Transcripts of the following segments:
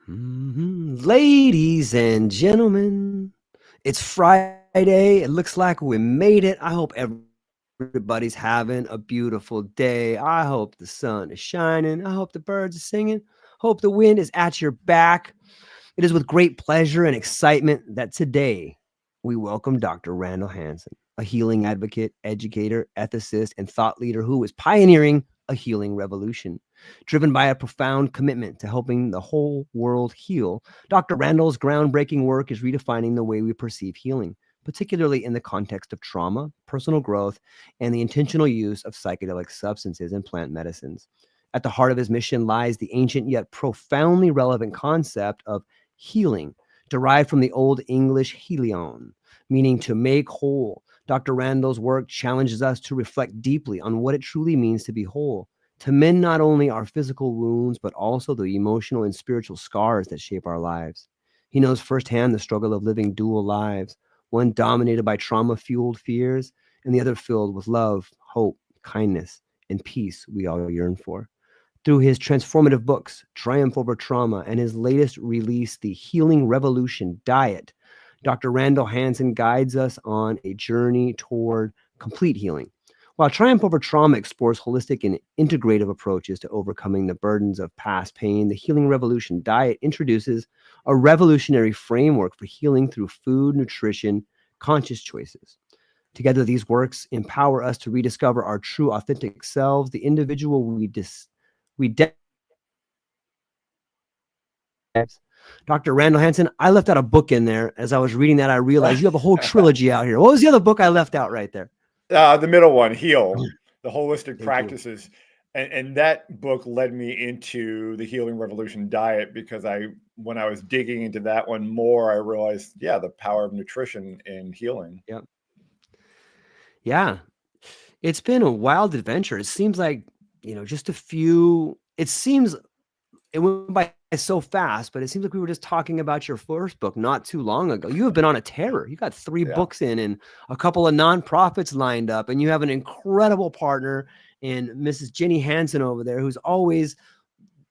Ladies and gentlemen, it's Friday. It looks like we made it. I hope everybody's having a beautiful day. I hope the sun is shining. I hope the birds are singing. Hope the wind is at your back. It is with great pleasure and excitement that today we welcome Dr. Randall Hansen, a healing advocate, educator, ethicist, and thought leader who is pioneering a healing revolution. Driven by a profound commitment to helping the whole world heal, Dr. Randall's groundbreaking work is redefining the way we perceive healing, particularly in the context of trauma, personal growth, and the intentional use of psychedelic substances and plant medicines. At the heart of his mission lies the ancient yet profoundly relevant concept of healing, derived from the Old English hælan, meaning to make whole. Dr. Randall's work challenges us to reflect deeply on what it truly means to be whole, to mend not only our physical wounds, but also the emotional and spiritual scars that shape our lives. He knows firsthand the struggle of living dual lives, one dominated by trauma-fueled fears, and the other filled with love, hope, kindness, and peace we all yearn for. Through his transformative books, Triumph Over Trauma, and his latest release, The Healing Revolution Diet, Dr. Randall Hansen guides us on a journey toward complete healing. While Triumph Over Trauma explores holistic and integrative approaches to overcoming the burdens of past pain, the Healing Revolution Diet introduces a revolutionary framework for healing through food, nutrition, conscious choices. Together, these works empower us to rediscover our true, authentic selves, the individual Dr. Randall Hansen, I left out a book in there. As I was reading that, I realized you have a whole trilogy out here. What was the other book I left out right there? The middle one, Heal, the holistic Thank practices. And that book led me into the Healing Revolution Diet because when I was digging into that one more, I realized, the power of nutrition in healing. Yep. Yeah. It's been a wild adventure. It seems like, just a few, it went by so fast, but it seems like we were just talking about your first book not too long ago. You have been on a terror. You got 3 books in and a couple of nonprofits lined up, and you have an incredible partner in Mrs. Jenny Hansen over there, who's always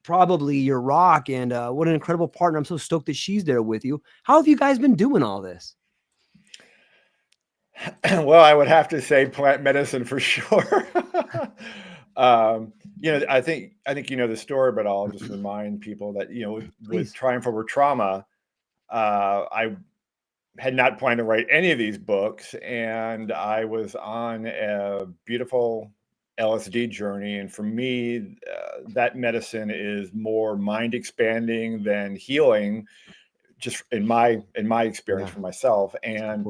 probably your rock. And what an incredible partner. I'm so stoked that she's there with you. How have you guys been doing all this? Well, I would have to say plant medicine for sure. I think the story, but I'll just remind people that with Triumph Over Trauma, I had not planned to write any of these books, and I was on a beautiful LSD journey, and for me, that medicine is more mind expanding than healing, just in my experience for myself. And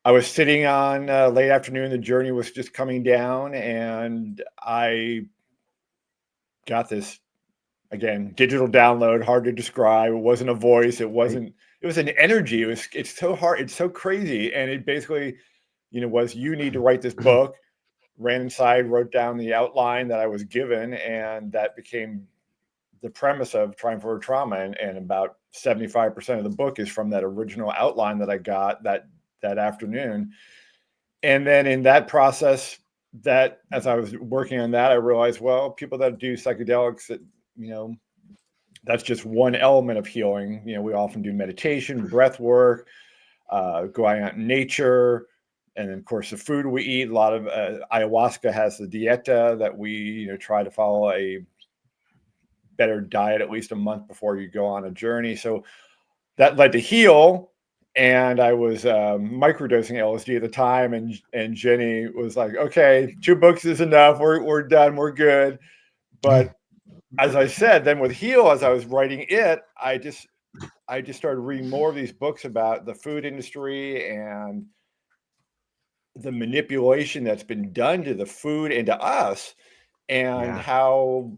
I was sitting on late afternoon. The journey was just coming down, and I got this, again, digital download, hard to describe. It wasn't a voice. It wasn't. It was an energy. It's so hard. It's so crazy. And it basically, was, you need to write this book. Ran inside, wrote down the outline that I was given, and that became the premise of Triumph Over Trauma. And about 75% of the book is from that original outline that I got that afternoon. And then in that process, that as I was working on that, I realized, well, people that do psychedelics, that that's just one element of healing. We often do meditation, breath work, going out in nature, and then of course the food we eat. A lot of ayahuasca has the dieta that we try to follow a better diet at least a month before you go on a journey. So that led to Heal. And I was microdosing LSD at the time, and Jenny was like, "Okay, 2 books is enough. We're done. We're good." But as I said, then with Heal, as I was writing it, I just started reading more of these books about the food industry and the manipulation that's been done to the food and to us, and how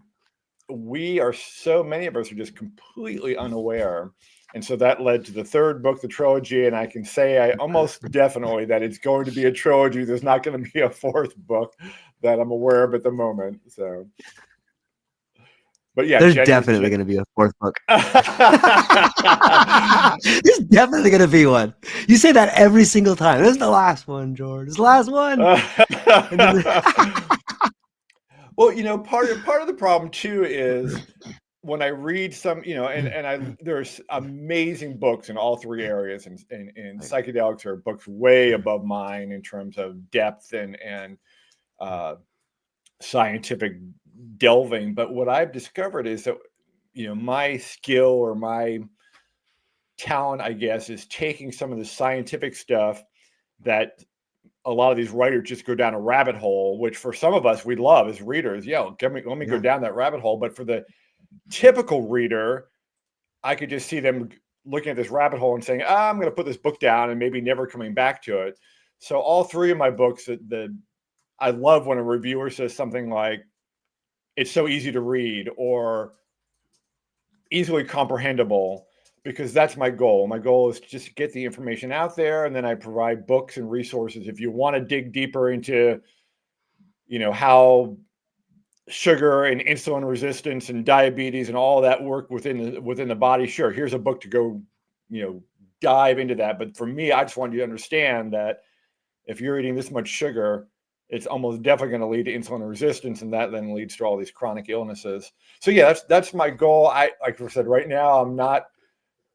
so many of us are just completely unaware. And so that led to the 3rd book, the trilogy. And I can say I almost definitely that it's going to be a trilogy. There's not going to be a 4th book that I'm aware of at the moment. So, but yeah, there's definitely going to be a 4th book. There's definitely going to be one. You say that every single time. This is the last one, George. It's the last one. Well, part of the problem too is when I read some, there's amazing books in all three areas, and psychedelics are books way above mine in terms of depth and scientific delving. But what I've discovered is that, my skill or my talent, I guess, is taking some of the scientific stuff that a lot of these writers just go down a rabbit hole, which for some of us we love as readers. Let me go down that rabbit hole. But for the typical reader, I could just see them looking at this rabbit hole and saying, I'm going to put this book down and maybe never coming back to it. So all three of my books, I love when a reviewer says something like, it's so easy to read or easily comprehensible, because that's my goal. My goal is to just get the information out there, and then I provide books and resources. If you want to dig deeper into, how sugar and insulin resistance and diabetes and all that work within the body, sure, here's a book to go, dive into that. But for me, I just want you to understand that if you're eating this much sugar, it's almost definitely going to lead to insulin resistance, and that then leads to all these chronic illnesses. So yeah, that's my goal. Like I said, right now I'm not,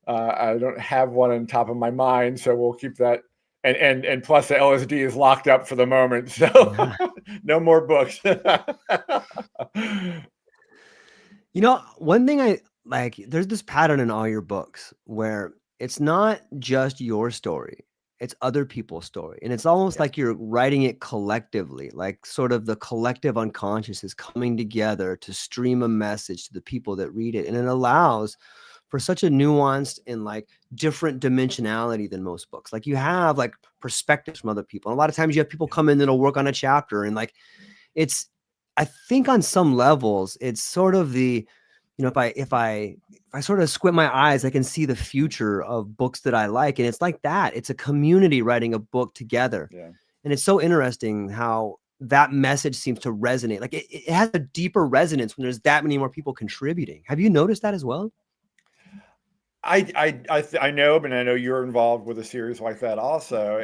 I don't have one on top of my mind, so we'll keep that. And plus the LSD is locked up for the moment, so no more books. One thing I like, there's this pattern in all your books where it's not just your story, it's other people's story. And it's almost like you're writing it collectively, like sort of the collective unconscious is coming together to stream a message to the people that read it. And it allows for such a nuanced and like different dimensionality than most books. Like you have like perspectives from other people. And a lot of times you have people come in that'll work on a chapter, and like I think on some levels it's sort of the, if I sort of squint my eyes, I can see the future of books that I like. And it's like that. It's a community writing a book together. Yeah. And it's so interesting how that message seems to resonate. Like it has a deeper resonance when there's that many more people contributing. Have you noticed that as well? I know, but I know you're involved with a series like that also.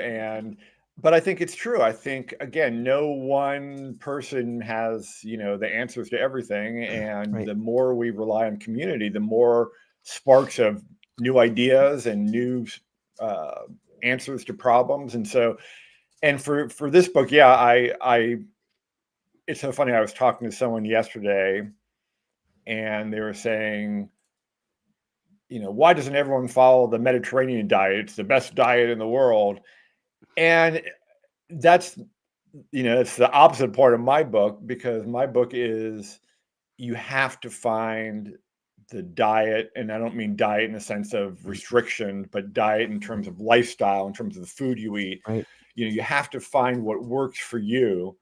But I think it's true. I think, again, no one person has, the answers to everything. And the more we rely on community, the more sparks of new ideas and new answers to problems. And so, and for this book, it's so funny. I was talking to someone yesterday and they were saying, why doesn't everyone follow the Mediterranean diet? It's the best diet in the world. And that's, it's the opposite part of my book, because my book is, you have to find the diet. And I don't mean diet in the sense of restriction, but diet in terms of lifestyle, in terms of the food you eat. Right. You have to find what works for you.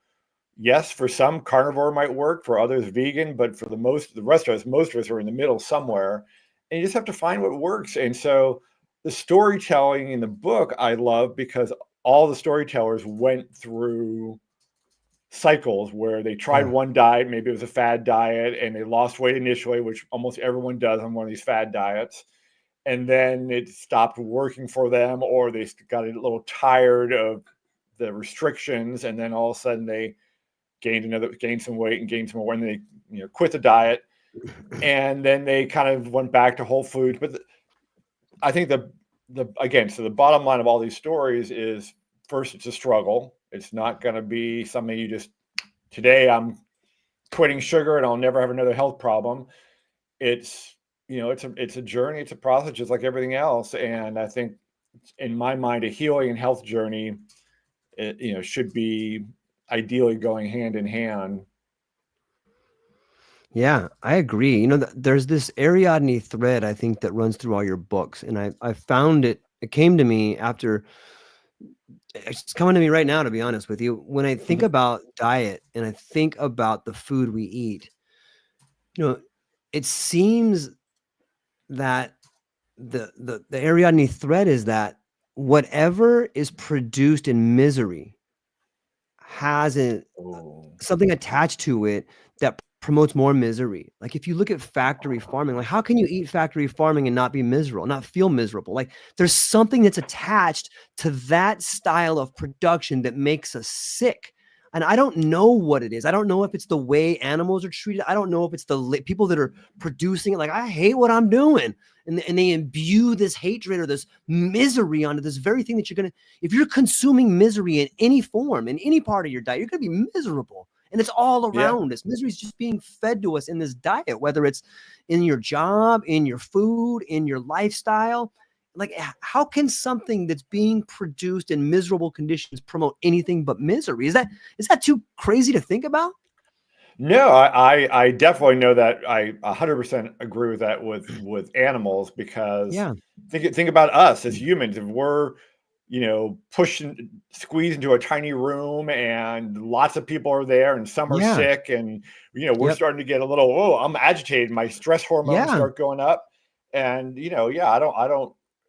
Yes, for some carnivore might work, for others vegan, but for most of us are in the middle somewhere. And you just have to find what works. And so the storytelling in the book I love, because all the storytellers went through cycles where they tried one diet, maybe it was a fad diet, and they lost weight initially, which almost everyone does on one of these fad diets. And then it stopped working for them, or they got a little tired of the restrictions, and then all of a sudden they gained some weight and gained some more, and they quit the diet. And then they kind of went back to whole foods. But I think so the bottom line of all these stories is, first, it's a struggle. It's not going to be something you just, today I'm quitting sugar and I'll never have another health problem. It's, it's a journey, it's a process, just like everything else. And I think in my mind, a healing and health journey, should be ideally going hand in hand. Yeah, I agree. There's this Ariadne thread, I think, that runs through all your books. And I found it came to me after, it's coming to me right now, to be honest with you. When I think about diet and I think about the food we eat, it seems that the Ariadne thread is that whatever is produced in misery has something attached to it that promotes more misery. Like if you look at factory farming, like how can you eat factory farming and not be miserable, not feel miserable? Like there's something that's attached to that style of production that makes us sick. And I don't know what it is. I don't know if it's the way animals are treated. I don't know if it's the people that are producing it. Like, I hate what I'm doing. And they imbue this hatred or this misery onto this very thing that if you're consuming misery in any form, in any part of your diet, you're going to be miserable. And it's all around us. Misery is just being fed to us in this diet, whether it's in your job, in your food, in your lifestyle. Like, how can something that's being produced in miserable conditions promote anything but misery? Is that too crazy to think about? No, I definitely know that. I 100% agree with that with animals, because Yeah. think about us as humans. If we're, squeezed into a tiny room and lots of people are there and some are Yeah. sick, and we're Yep. starting to get a little, oh, I'm agitated, my stress hormones Yeah. start going up, and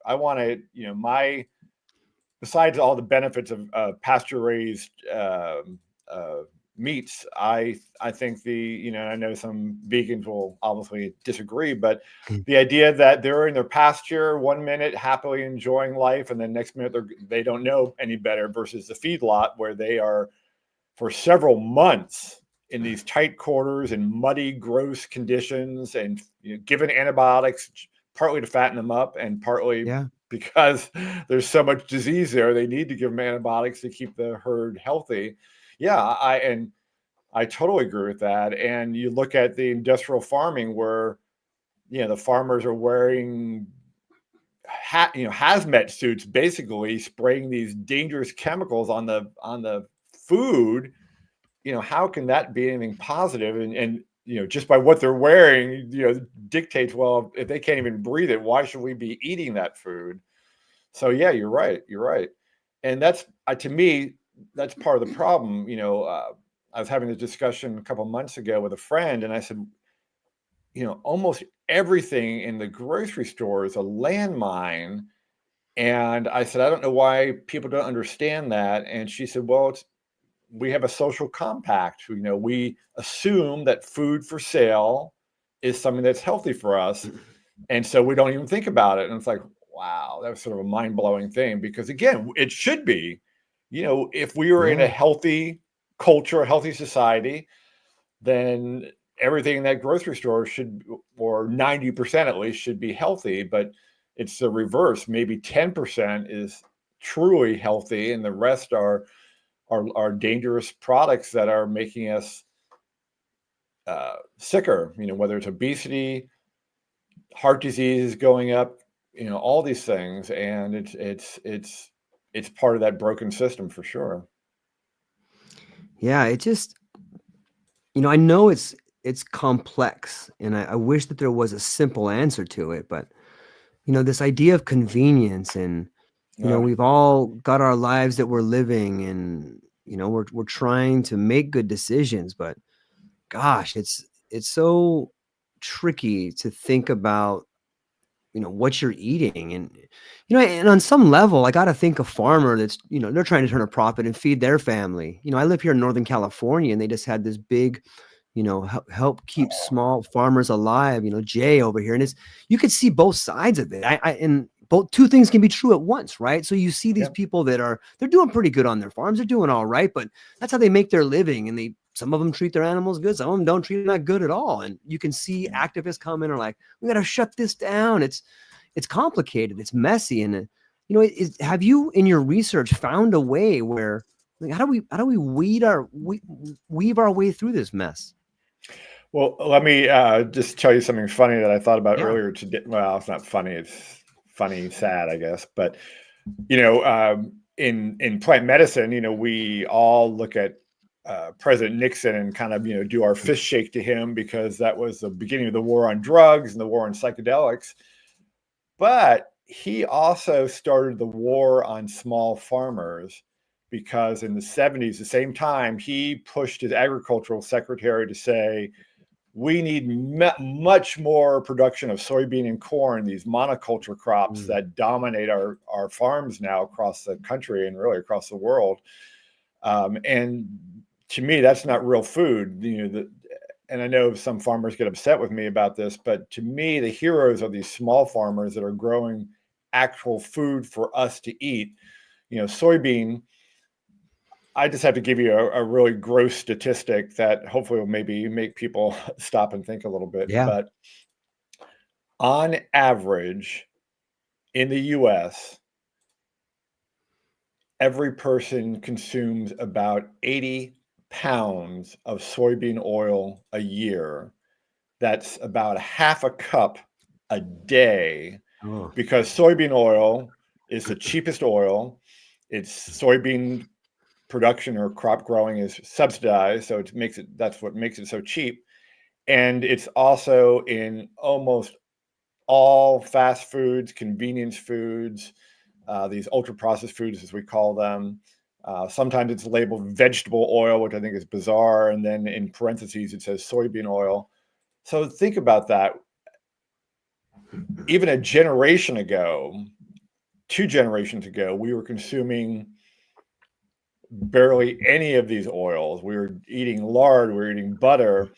I want to, my besides all the benefits of pasture raised meats, I think I know some vegans will obviously disagree, but the idea that they're in their pasture 1 minute happily enjoying life, and then next minute they don't know any better, versus the feedlot where they are for several months in these tight quarters and muddy, gross conditions, and given antibiotics partly to fatten them up and partly Yeah. because there's so much disease there. They need to give them antibiotics to keep the herd healthy. Yeah, I totally agree with that. And you look at the industrial farming where the farmers are wearing hazmat suits, basically spraying these dangerous chemicals on the food. How can that be anything positive? And just by what they're wearing, dictates, well, if they can't even breathe it, why should we be eating that food? So yeah, you're right. You're right. And that's to me, that's part of the problem. I was having a discussion a couple of months ago with a friend, and I said, almost everything in the grocery store is a landmine. And I said, I don't know why people don't understand that. And she said, well, we have a social compact. We assume that food for sale is something that's healthy for us. And so we don't even think about it. And it's like, wow, that was sort of a mind-blowing thing, because again, it should be, if we were in a Yeah. healthy culture, a healthy society, then everything in that grocery store should, or 90% at least, should be healthy. But it's the reverse. Maybe 10% is truly healthy, and the rest are dangerous products that are making us sicker. Whether it's obesity, heart disease is going up, all these things, and it's part of that broken system for sure. Yeah. It just, I know it's complex, and I wish that there was a simple answer to it, but this idea of convenience, and Yeah. we've all got our lives that we're living, and we're trying to make good decisions, but gosh, it's so tricky to think about what you're eating. And and on some level, I got to think a farmer that's they're trying to turn a profit and feed their family. I live here in Northern California, and they just had this big help keep small farmers alive, Jay over here. And it's, you could see both sides of it. And both, two things can be true at once, right? So you see these Yeah. people they're doing pretty good on their farms, they're doing all right, but that's how they make their living. And some of them treat their animals good, some of them don't treat them that good at all. And you can see activists come in, are like, we got to shut this down. It's complicated, it's messy. And have you in your research found a way where, like, how do we weave our way through this mess? Well, let me just tell you something funny that I thought about Yeah. earlier today. Well, it's not funny. It's funny, sad, I guess. But in plant medicine, we all look at President Nixon and kind of do our fist shake to him, because that was the beginning of the war on drugs and the war on psychedelics. But he also started the war on small farmers, because in the 70s, the same time, he pushed his agricultural secretary to say, we need much more production of soybean and corn, these monoculture crops Mm. that dominate our farms now across the country and really across the world. And to me, that's not real food. And I know some farmers get upset with me about this, but to me, the heroes are these small farmers that are growing actual food for us to eat. Soybean, I just have to give you a really gross statistic that hopefully will maybe make people stop and think a little bit. Yeah. But on average, in the US, every person consumes about 80 pounds of soybean oil a year. That's about half a cup a day, Oh. because soybean oil is the cheapest oil. It's soybean production or crop growing is subsidized, so that's what makes it so cheap. And it's also in almost all fast foods, convenience foods, these ultra processed foods, as we call them. Sometimes it's labeled vegetable oil, which I think is bizarre. And then in parentheses, it says soybean oil. So think about that. Even a generation ago, 2 generations ago, we were consuming barely any of these oils. We were eating lard, we were eating butter,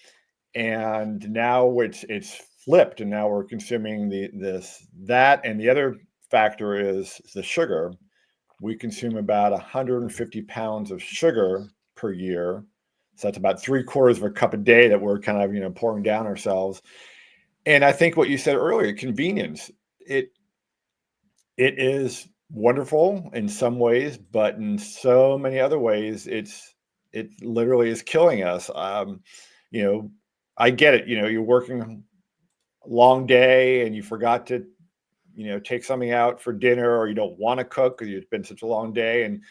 and now it's flipped, and now we're consuming that. And the other factor is the sugar. We consume about 150 pounds of sugar per year. So that's about 3/4 of a cup a day that we're kind of pouring down ourselves. And I think what you said earlier, convenience, it is wonderful in some ways, but in so many other ways, it literally is killing us. You know, I get it. You're working a long day and you forgot to, take something out for dinner, or you don't want to cook because it's been such a long day. And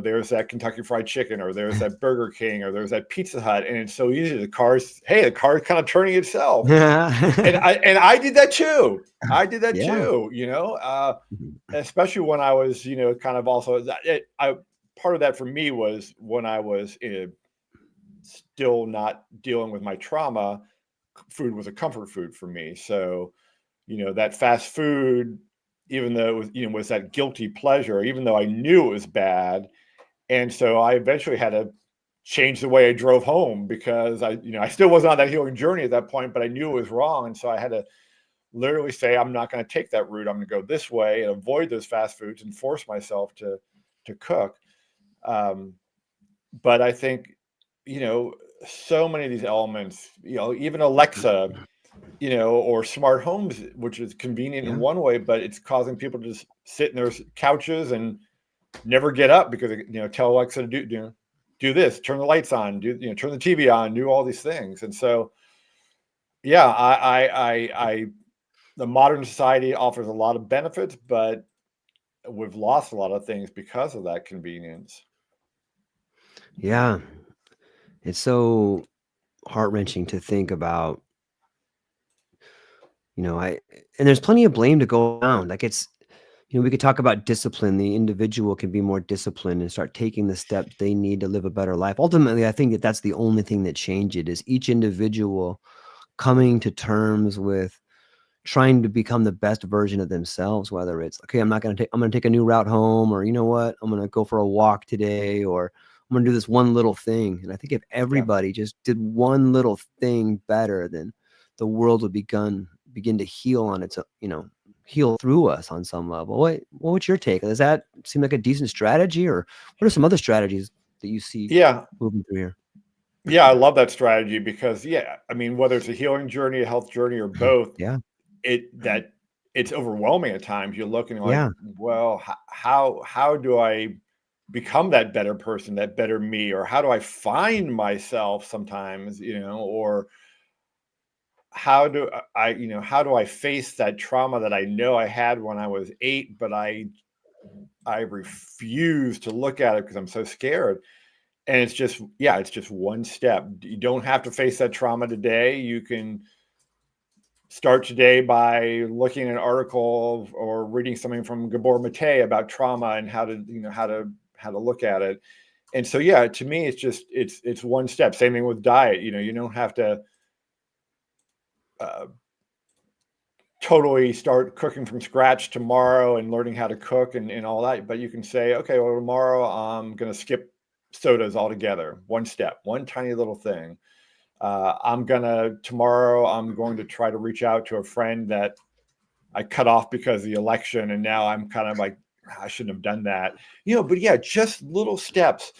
there's that Kentucky Fried Chicken, or there's that Burger King, or there's that Pizza Hut, and it's so easy. The car's kind of turning itself. And I did that too. Yeah. Especially when I was, kind of also part of that for me was when I was still not dealing with my trauma. Food was a comfort food for me. So, that fast food, even though it was, was that guilty pleasure, even though I knew it was bad. And so I eventually had to change the way I drove home, because I still wasn't on that healing journey at that point, but I knew it was wrong. And so I had to literally say, I'm not going to take that route. I'm going to go this way and avoid those fast foods and force myself to cook. But I think, so many of these elements, even Alexa, or smart homes, which is convenient in one way, but it's causing people to just sit in their couches and never get up, because tell Alexa to do this, turn the lights on, turn the TV on, do all these things. And so, yeah, I the modern society offers a lot of benefits, but we've lost a lot of things because of that convenience. Yeah. It's so heart-wrenching to think about, I and there's plenty of blame to go around. Like we could talk about discipline. The individual can be more disciplined and start taking the steps they need to live a better life. Ultimately, I think that that's the only thing that changes it, is each individual coming to terms with trying to become the best version of themselves, whether it's, okay, I'm going to take a new route home, or, you know what, I'm going to go for a walk today, or I'm going to do this one little thing. And I think if everybody just did one little thing better, then the world would begin to heal on its, heal through us on some level. What's your take? Does that seem like a decent strategy, or what are some other strategies that you see moving through here? Yeah, I love that strategy, because I mean, whether it's a healing journey, a health journey, or both, it's overwhelming at times. You're looking like, well, how do I become that better person, that better me? Or how do I find myself sometimes, or how do I face that trauma that I know I had when I was 8, but I refuse to look at it because I'm so scared. And it's just one step. You don't have to face that trauma today. You can start today by looking at an article or reading something from Gabor Mate about trauma and how to look at it. And so, to me, it's one step. Same thing with diet. You don't have to totally start cooking from scratch tomorrow and learning how to cook and all that. But you can say, okay, well, tomorrow I'm going to skip sodas altogether. One step, one tiny little thing. Tomorrow I'm going to try to reach out to a friend that I cut off because of the election, and now I'm kind of like, I shouldn't have done that. But just little steps.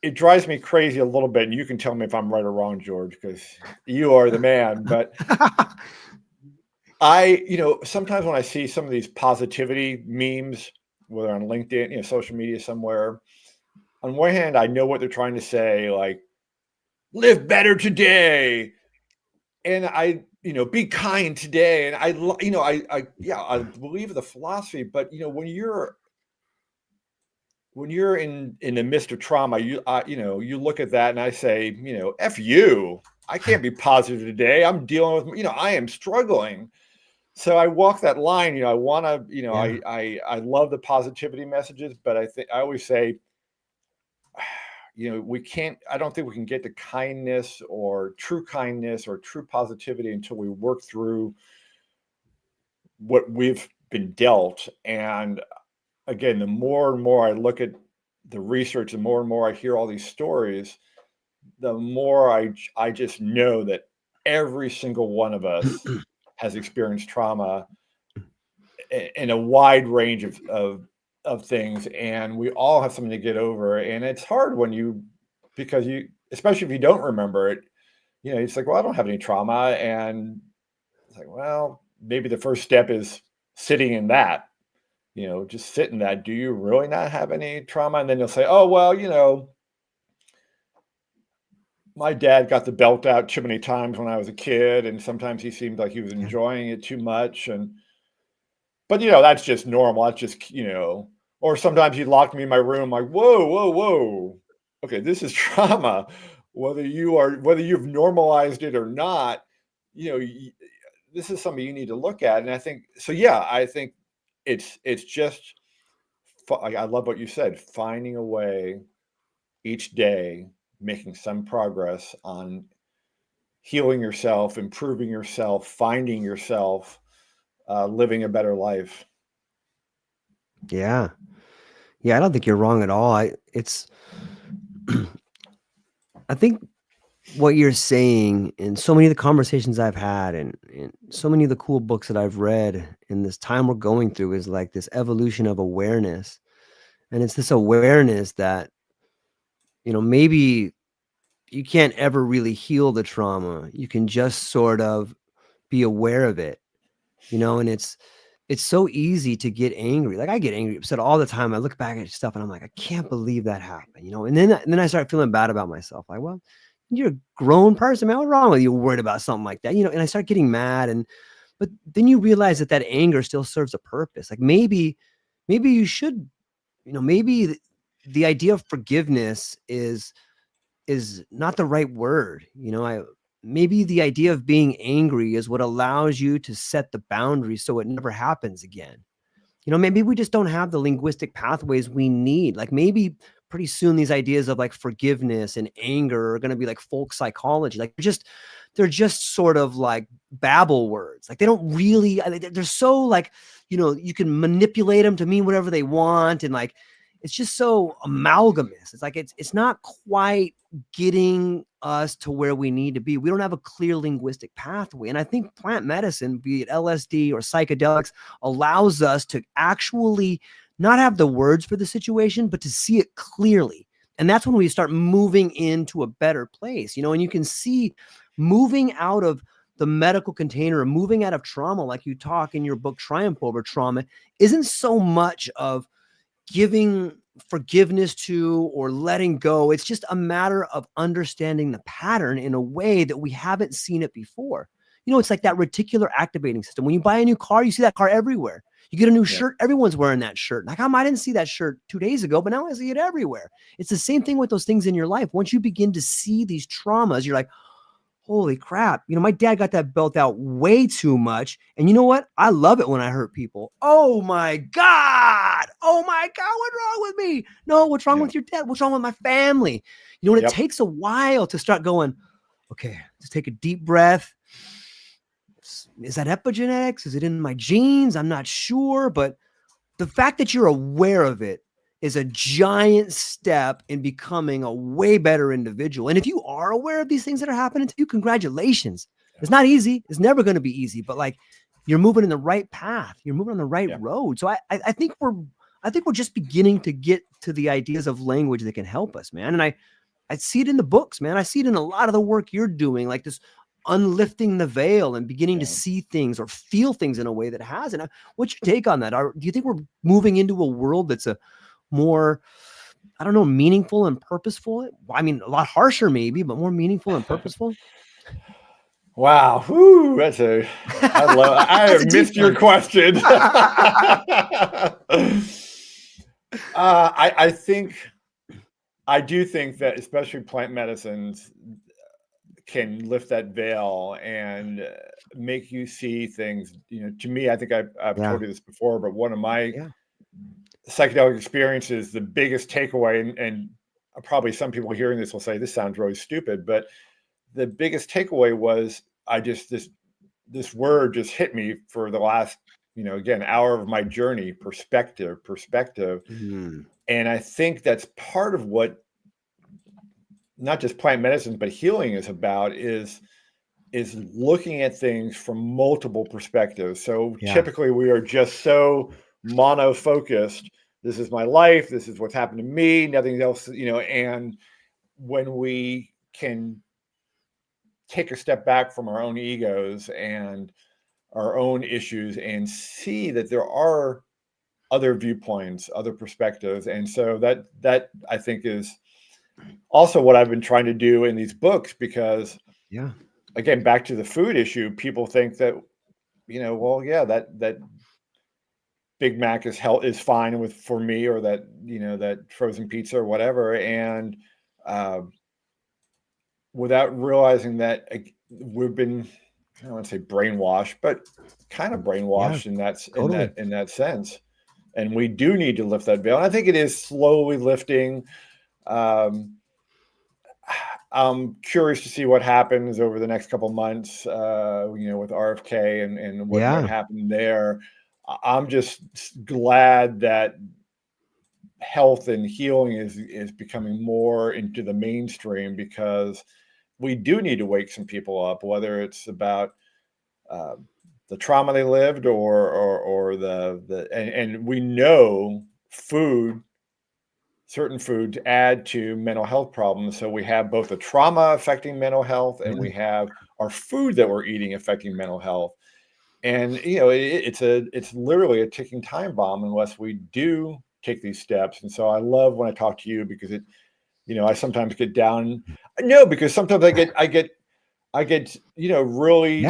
it drives me crazy a little bit, and you can tell me if I'm right or wrong, George, because you are the man. But sometimes when I see some of these positivity memes, whether on LinkedIn, social media somewhere, on one hand, I know what they're trying to say, like, live better today. And be kind today. And I believe the philosophy, but when you're in the midst of trauma, you look at that and I say, F you, I can't be positive today. I'm dealing with, I am struggling. So I walk that line, I want to, Yeah. I love the positivity messages, but I always say, I don't think we can get to kindness or true positivity until we work through what we've been dealt. And again, the more and more I look at the research, the more and more I hear all these stories, the more I just know that every single one of us has experienced trauma in a wide range of things, and we all have something to get over. And it's hard because especially if you don't remember it, it's like, well, I don't have any trauma. And it's like, well, maybe the first step is sitting in that, just sit in that. Do you really not have any trauma? And then you'll say, oh, well, my dad got the belt out too many times when I was a kid, and sometimes he seemed like he was Yeah. enjoying it too much. But that's just normal. That's just, or sometimes he locked me in my room like, whoa, whoa, whoa. Okay, this is trauma. Whether you've normalized it or not, this is something you need to look at. And I think, so yeah, I think it's just, I love what you said, finding a way each day, making some progress on healing yourself, improving yourself, finding yourself, living a better life. Yeah. Yeah. I don't think you're wrong at all. I think what you're saying in so many of the conversations I've had and so many of the cool books that I've read in this time we're going through is like this evolution of awareness. And it's this awareness that, maybe you can't ever really heal the trauma. You can just sort of be aware of it, and it's so easy to get angry. Like I get angry, upset all the time. I look back at stuff and I'm like, I can't believe that happened, and then I start feeling bad about myself. Like, well, you're a grown person, man. What's wrong with you? Worried about something like that, and I start getting mad. But then you realize that anger still serves a purpose. Like maybe you should, maybe the idea of forgiveness is not the right word. Maybe the idea of being angry is what allows you to set the boundaries so it never happens again. Maybe we just don't have the linguistic pathways we need. Like maybe pretty soon these ideas of like forgiveness and anger are going to be like folk psychology. Like they're just sort of like babble words. Like they don't really, they're so like, you can manipulate them to mean whatever they want. And like, it's just so amalgamous. It's like, it's not quite getting us to where we need to be. We don't have a clear linguistic pathway. And I think plant medicine, be it LSD or psychedelics, allows us to actually not have the words for the situation, but to see it clearly. And that's when we start moving into a better place, and you can see moving out of the medical container or moving out of trauma, like you talk in your book, Triumph Over Trauma, isn't so much of giving forgiveness to or letting go. It's just a matter of understanding the pattern in a way that we haven't seen it before. It's like that reticular activating system. When you buy a new car, you see that car everywhere. You get a new shirt, everyone's wearing that shirt. Like, I didn't see that shirt 2 days ago, but now I see it everywhere. It's the same thing with those things in your life. Once you begin to see these traumas, you're like, holy crap. My dad got that belt out way too much. And you know what? I love it when I hurt people. Oh my God. Oh my God. What's wrong with me? No, what's wrong with your dad? What's wrong with my family? It takes a while to start going, okay, just take a deep breath. Is that epigenetics? Is it in my genes? I'm not sure. But the fact that you're aware of it is a giant step in becoming a way better individual. And if you are aware of these things that are happening to you, congratulations. It's not easy. It's never going to be easy, but like you're moving in the right path. You're moving on the right road. So I think I think we're just beginning to get to the ideas of language that can help us, man. And I see it in the books, man. I see it in a lot of the work you're doing, like this unlifting the veil and beginning to see things or feel things in a way that hasn't. What's your take on that? Do you think we're moving into a world that's a more, I don't know, meaningful and purposeful? I mean, a lot harsher maybe, but more meaningful and purposeful? Wow. Whew, I have missed your question. I do think that especially plant medicines can lift that veil and make you see things. To me, I think I've told you this before, but one of my psychedelic experiences, the biggest takeaway, and probably some people hearing this will say this sounds really stupid, but the biggest takeaway was this word just hit me for the last again hour of my journey: perspective. And I think that's part of what not just plant medicines but healing is about, is looking at things from multiple perspectives. So typically we are just so mono-focused. This is my life, this is what's happened to me, nothing else, and when we can take a step back from our own egos and our own issues and see that there are other viewpoints, other perspectives. And so that I think is also what I've been trying to do in these books, because again, back to the food issue, people think that, that Big Mac is fine for me, or that, that frozen pizza or whatever. And without realizing that we've been, I don't want to say brainwashed, but kind of brainwashed in that sense. And we do need to lift that veil. And I think it is slowly lifting. I'm curious to see what happens over the next couple of months, with RFK and what might happen there. I'm just glad that health and healing is becoming more into the mainstream, because we do need to wake some people up, whether it's about the trauma they lived or and we know certain foods add to mental health problems. So we have both the trauma affecting mental health, and we have our food that we're eating affecting mental health. And it's literally a ticking time bomb unless we do take these steps. And so I love when I talk to you, because I sometimes get down. No, because sometimes I get really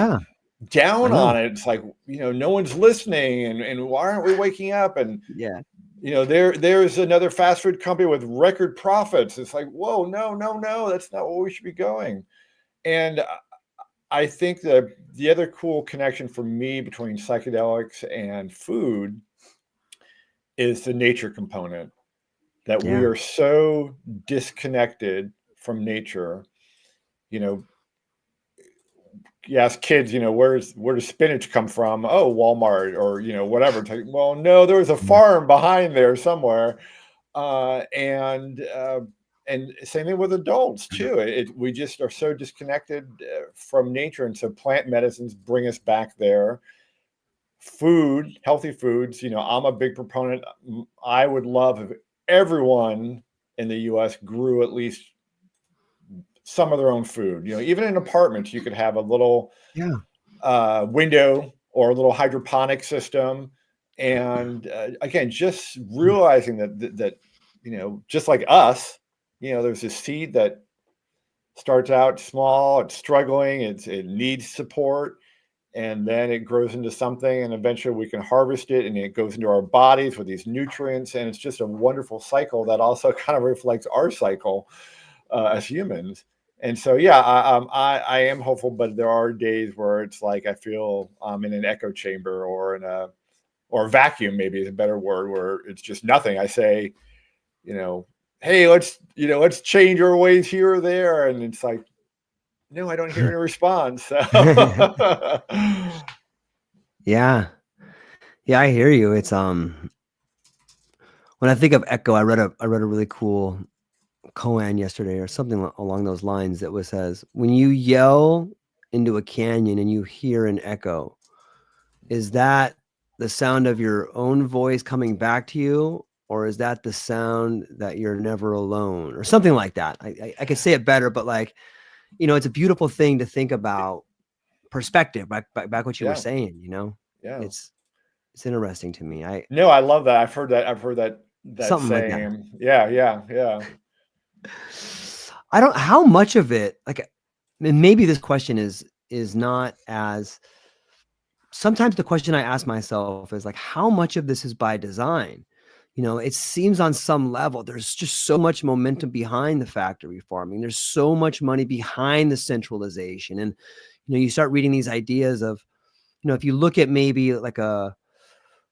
down on it. It's like, no one's listening, and why aren't we waking up? And there's another fast food company with record profits. It's like, whoa, no, that's not where we should be going. And I think that the other cool connection for me between psychedelics and food is the nature component, that we are so disconnected from nature. You ask kids, where does spinach come from? Oh, Walmart, or, whatever. It's like, well, no, there was a farm behind there somewhere. And same thing with adults too. We just are so disconnected from nature. And so plant medicines bring us back there. Food, healthy foods, I'm a big proponent. I would love if everyone in the US grew at least some of their own food. Even in apartments, you could have a little window or a little hydroponic system. And again, just realizing that just like us, there's this seed that starts out small, it's struggling, it needs support, and then it grows into something, and eventually we can harvest it, and it goes into our bodies with these nutrients, and it's just a wonderful cycle that also kind of reflects our cycle as humans. And so, I am hopeful, but there are days where it's like I feel I'm in an echo chamber, or or vacuum, maybe is a better word, where it's just nothing. I say, hey, let's change our ways here or there, and it's like, no, I don't hear any response. So. Yeah, I hear you. It's when I think of echo, I read a really cool koan yesterday or something along those lines that says, when you yell into a canyon and you hear an echo, is that the sound of your own voice coming back to you, or is that the sound that you're never alone, or something like that? I could say it better, but like, it's a beautiful thing to think about perspective. Back what you were Yeah. saying. Yeah. It's interesting to me. No, I love that. I've heard that Something like that. saying. Yeah, yeah, yeah. I don't. How much of it, like, and maybe this question is not as. Sometimes the question I ask myself is like, how much of this is by design? It seems on some level there's just so much momentum behind the factory farming. There's so much money behind the centralization, and you start reading these ideas of, if you look at maybe like an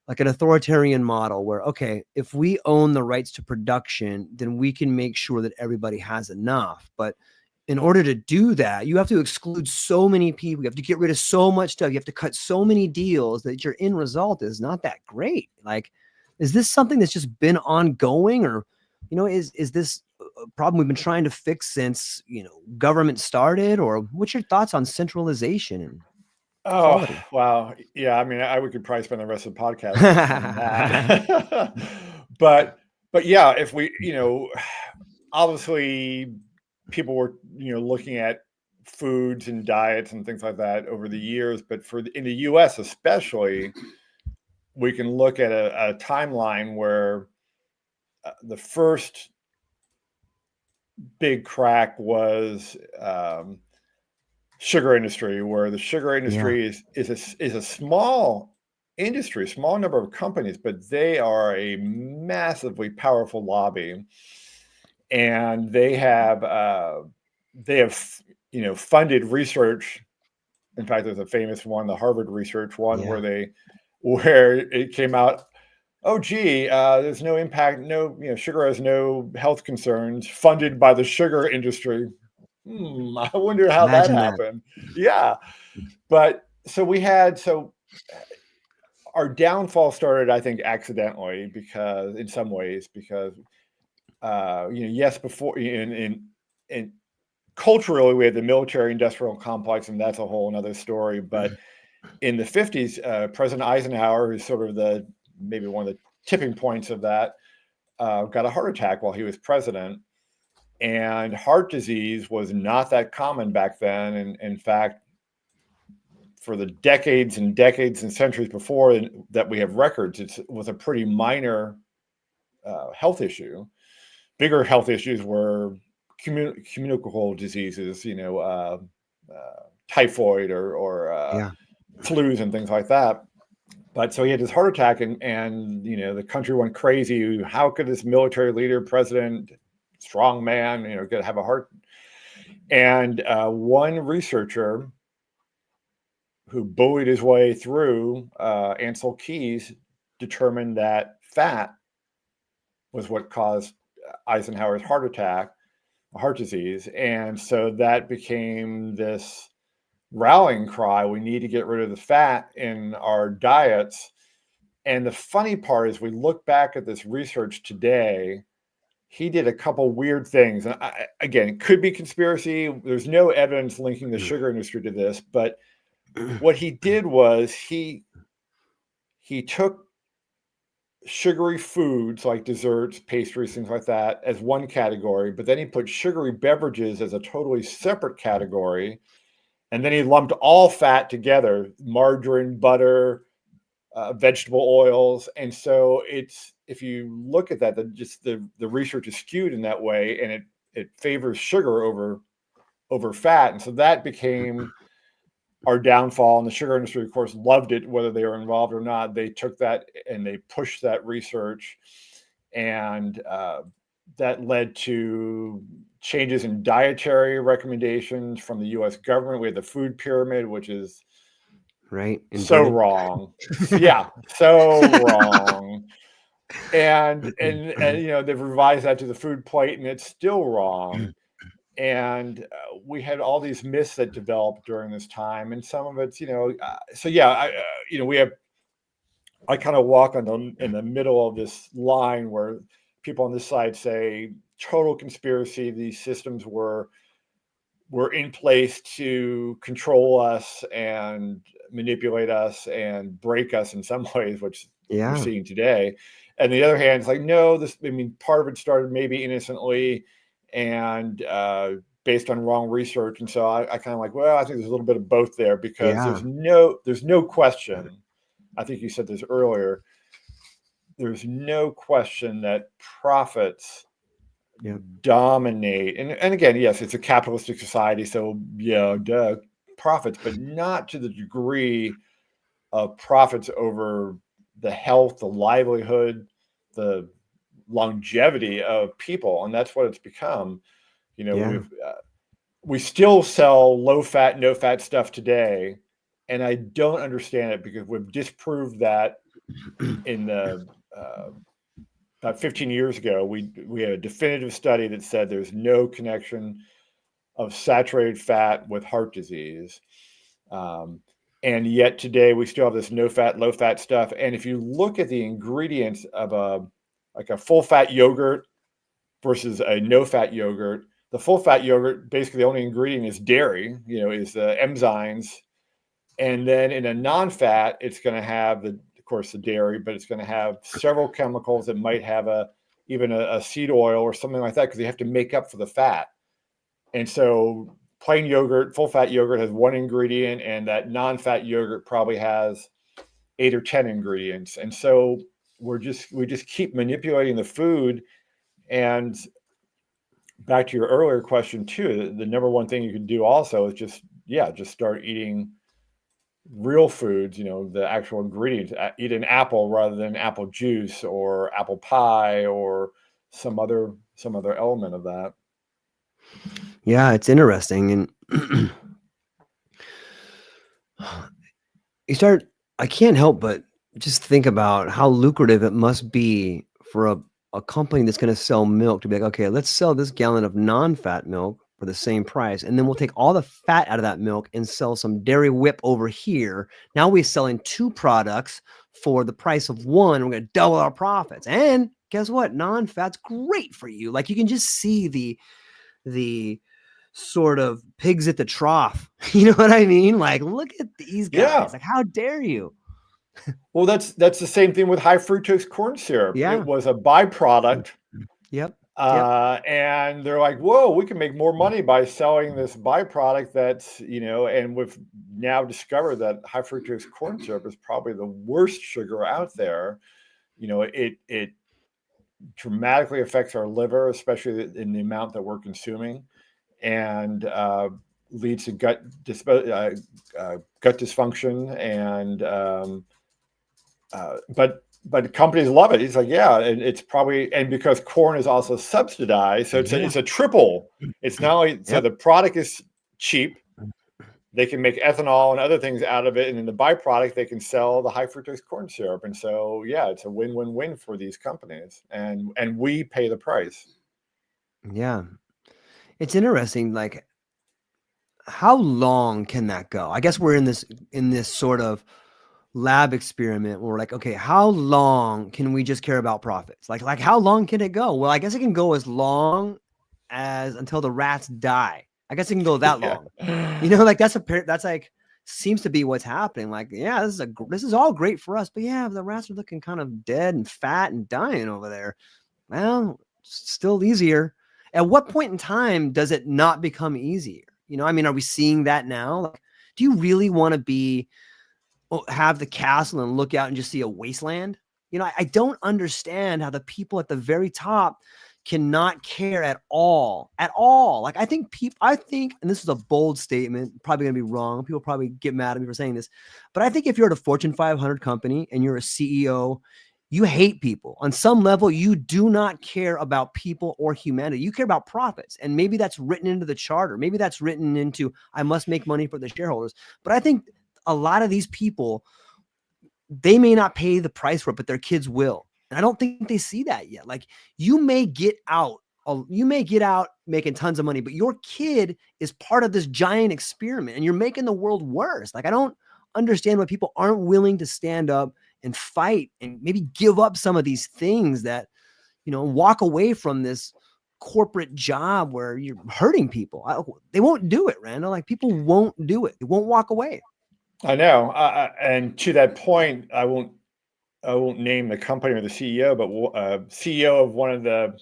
authoritarian model where, okay, if we own the rights to production, then we can make sure that everybody has enough. But in order to do that, you have to exclude so many people. You have to get rid of so much stuff. You have to cut so many deals that your end result is not that great. Like, is this something that's just been ongoing, or, is this a problem we've been trying to fix since, government started? Or what's your thoughts on centralization and Oh, quality? wow. Yeah, I mean, we could probably spend the rest of the podcast on that. But yeah, if we, obviously people were, looking at foods and diets and things like that over the years, but in the US especially, we can look at a timeline where the first big crack was sugar industry, where the sugar Yeah. industry is a small industry, small number of companies, but they are a massively powerful lobby, and they have funded research. In fact, there's a famous one, the Harvard research one, Yeah. where it came out. Oh, gee, there's no impact. No, sugar has no health concerns. Funded by the sugar industry. I wonder how that Imagine that. happened. Yeah, but so our downfall started, I think, accidentally, because in some ways, because yes, before in culturally we had the military industrial complex, and that's a whole another story. But in the 50s, President Eisenhower, who's sort of maybe one of the tipping points of that, got a heart attack while he was president. And heart disease was not that common back then. And in fact, for the decades and decades and centuries before that we have records, it was a pretty minor health issue. Bigger health issues were communicable diseases, typhoid or Yeah. flus and things like that. But so he had this heart attack, and the country went crazy. How could this military leader, president, strong man, get have a heart? And one researcher who buoyed his way through, Ansel Keys, determined that fat was what caused Eisenhower's heart attack, heart disease. And so that became this rallying cry. We need to get rid of the fat in our diets. And the funny part is, we look back at this research today, he did a couple weird things. And again, it could be conspiracy. There's no evidence linking the sugar industry to this, but what he did was he took sugary foods like desserts, pastries, things like that as one category, but then he put sugary beverages as a totally separate category. And then he lumped all fat together: margarine, butter, vegetable oils. And so if you look at that, the research is skewed in that way, and it favors sugar over fat. And so that became our downfall. And the sugar industry, of course, loved it, whether they were involved or not. They took that and they pushed that research, and that led to changes in dietary recommendations from the U.S. government. We had the food pyramid, which is Right. so Inverted. wrong. Yeah, so wrong. And they've revised that to the food plate, and it's still wrong. And we had all these myths that developed during this time, and some of it's so yeah, I kind of walk in the middle of this line where people on this side say total conspiracy. These systems were in place to control us and manipulate us and break us in some ways, which we're Yeah. seeing today. And the other hand, it's like, no, part of it started maybe innocently and based on wrong research. And so I kind of like, well, I think there's a little bit of both there, because Yeah. there's no question. I think you said this earlier. There's no question that profits dominate. And again, yes, it's a capitalistic society. So yeah, duh, profits, but not to the degree of profits over the health, the livelihood, the longevity of people. And that's what it's become. You know, we still sell low fat, no fat stuff today. And I don't understand it, because we've disproved that in the about 15 years ago. We had a definitive study that said there's no connection of saturated fat with heart disease. And yet today we still have this no fat, low fat stuff. And if you look at the ingredients of a full fat yogurt versus a no fat yogurt, the full fat yogurt, basically the only ingredient is dairy, is the enzymes. And then in a non-fat, it's going to have of course, the dairy, but it's going to have several chemicals that might have even a seed oil or something like that, because they have to make up for the fat. And so plain yogurt, full fat yogurt, has one ingredient, and that non-fat yogurt probably has 8 or 10 ingredients. And so we just keep manipulating the food. And back to your earlier question too, the number one thing you can do also is just start eating real foods, the actual ingredients. Eat an apple rather than apple juice or apple pie or some other element of that. Yeah, it's interesting. And I can't help but just think about how lucrative it must be for a company that's going to sell milk to be like, okay, let's sell this gallon of non-fat milk for the same price, and then we'll take all the fat out of that milk and sell some dairy whip over here. Now we're selling 2 products for the price of one. We're going to double our profits. And guess what? Non-fat's great for you. Like, you can just see the sort of pigs at the trough. You know what I mean? Like, look at these guys. Yeah. Like, how dare you? Well, that's the same thing with high fructose corn syrup. Yeah. It was a byproduct. Yep. And they're like, whoa, we can make more money by selling this byproduct that's, and we've now discovered that high fructose corn syrup is probably the worst sugar out there. It dramatically affects our liver, especially in the amount that we're consuming, and leads to gut dysfunction. And but companies love it. It's like, yeah, and it's probably, and because corn is also subsidized, so it's a triple. It's not only so the product is cheap, they can make ethanol and other things out of it, and in the byproduct they can sell the high fructose corn syrup. And so it's a win-win-win for these companies, and we pay the price. Yeah, it's interesting. Like, how long can that go? I guess we're in this sort of lab experiment where we're like, okay, how long can we just care about profits? Like how long can it go? Well, I guess it can go as long as until the rats die. I guess it can go that long. Like that's like seems to be what's happening. Like, yeah, this is all great for us, but yeah, the rats are looking kind of dead and fat and dying over there. Well, still easier. At what point in time does it not become easier? I mean, are we seeing that now? Like, do you really want to have the castle and look out and just see a wasteland? I don't understand how the people at the very top cannot care at all. Like, I think, and this is a bold statement, probably going to be wrong. People probably get mad at me for saying this, but I think if you're at a Fortune 500 company and you're a CEO, you hate people. On some level, you do not care about people or humanity. You care about profits. And maybe that's written into the charter. Maybe that's written into, I must make money for the shareholders. But I think a lot of these people, they may not pay the price for it, but their kids will. And I don't think they see that yet. Like, you may get out making tons of money, but your kid is part of this giant experiment and you're making the world worse. Like, I don't understand why people aren't willing to stand up and fight and maybe give up some of these things that, walk away from this corporate job where you're hurting people. They won't do it, Randall. Like, people won't do it. They won't walk away. I know. And to that point, I won't name the company or the CEO, but CEO of one of the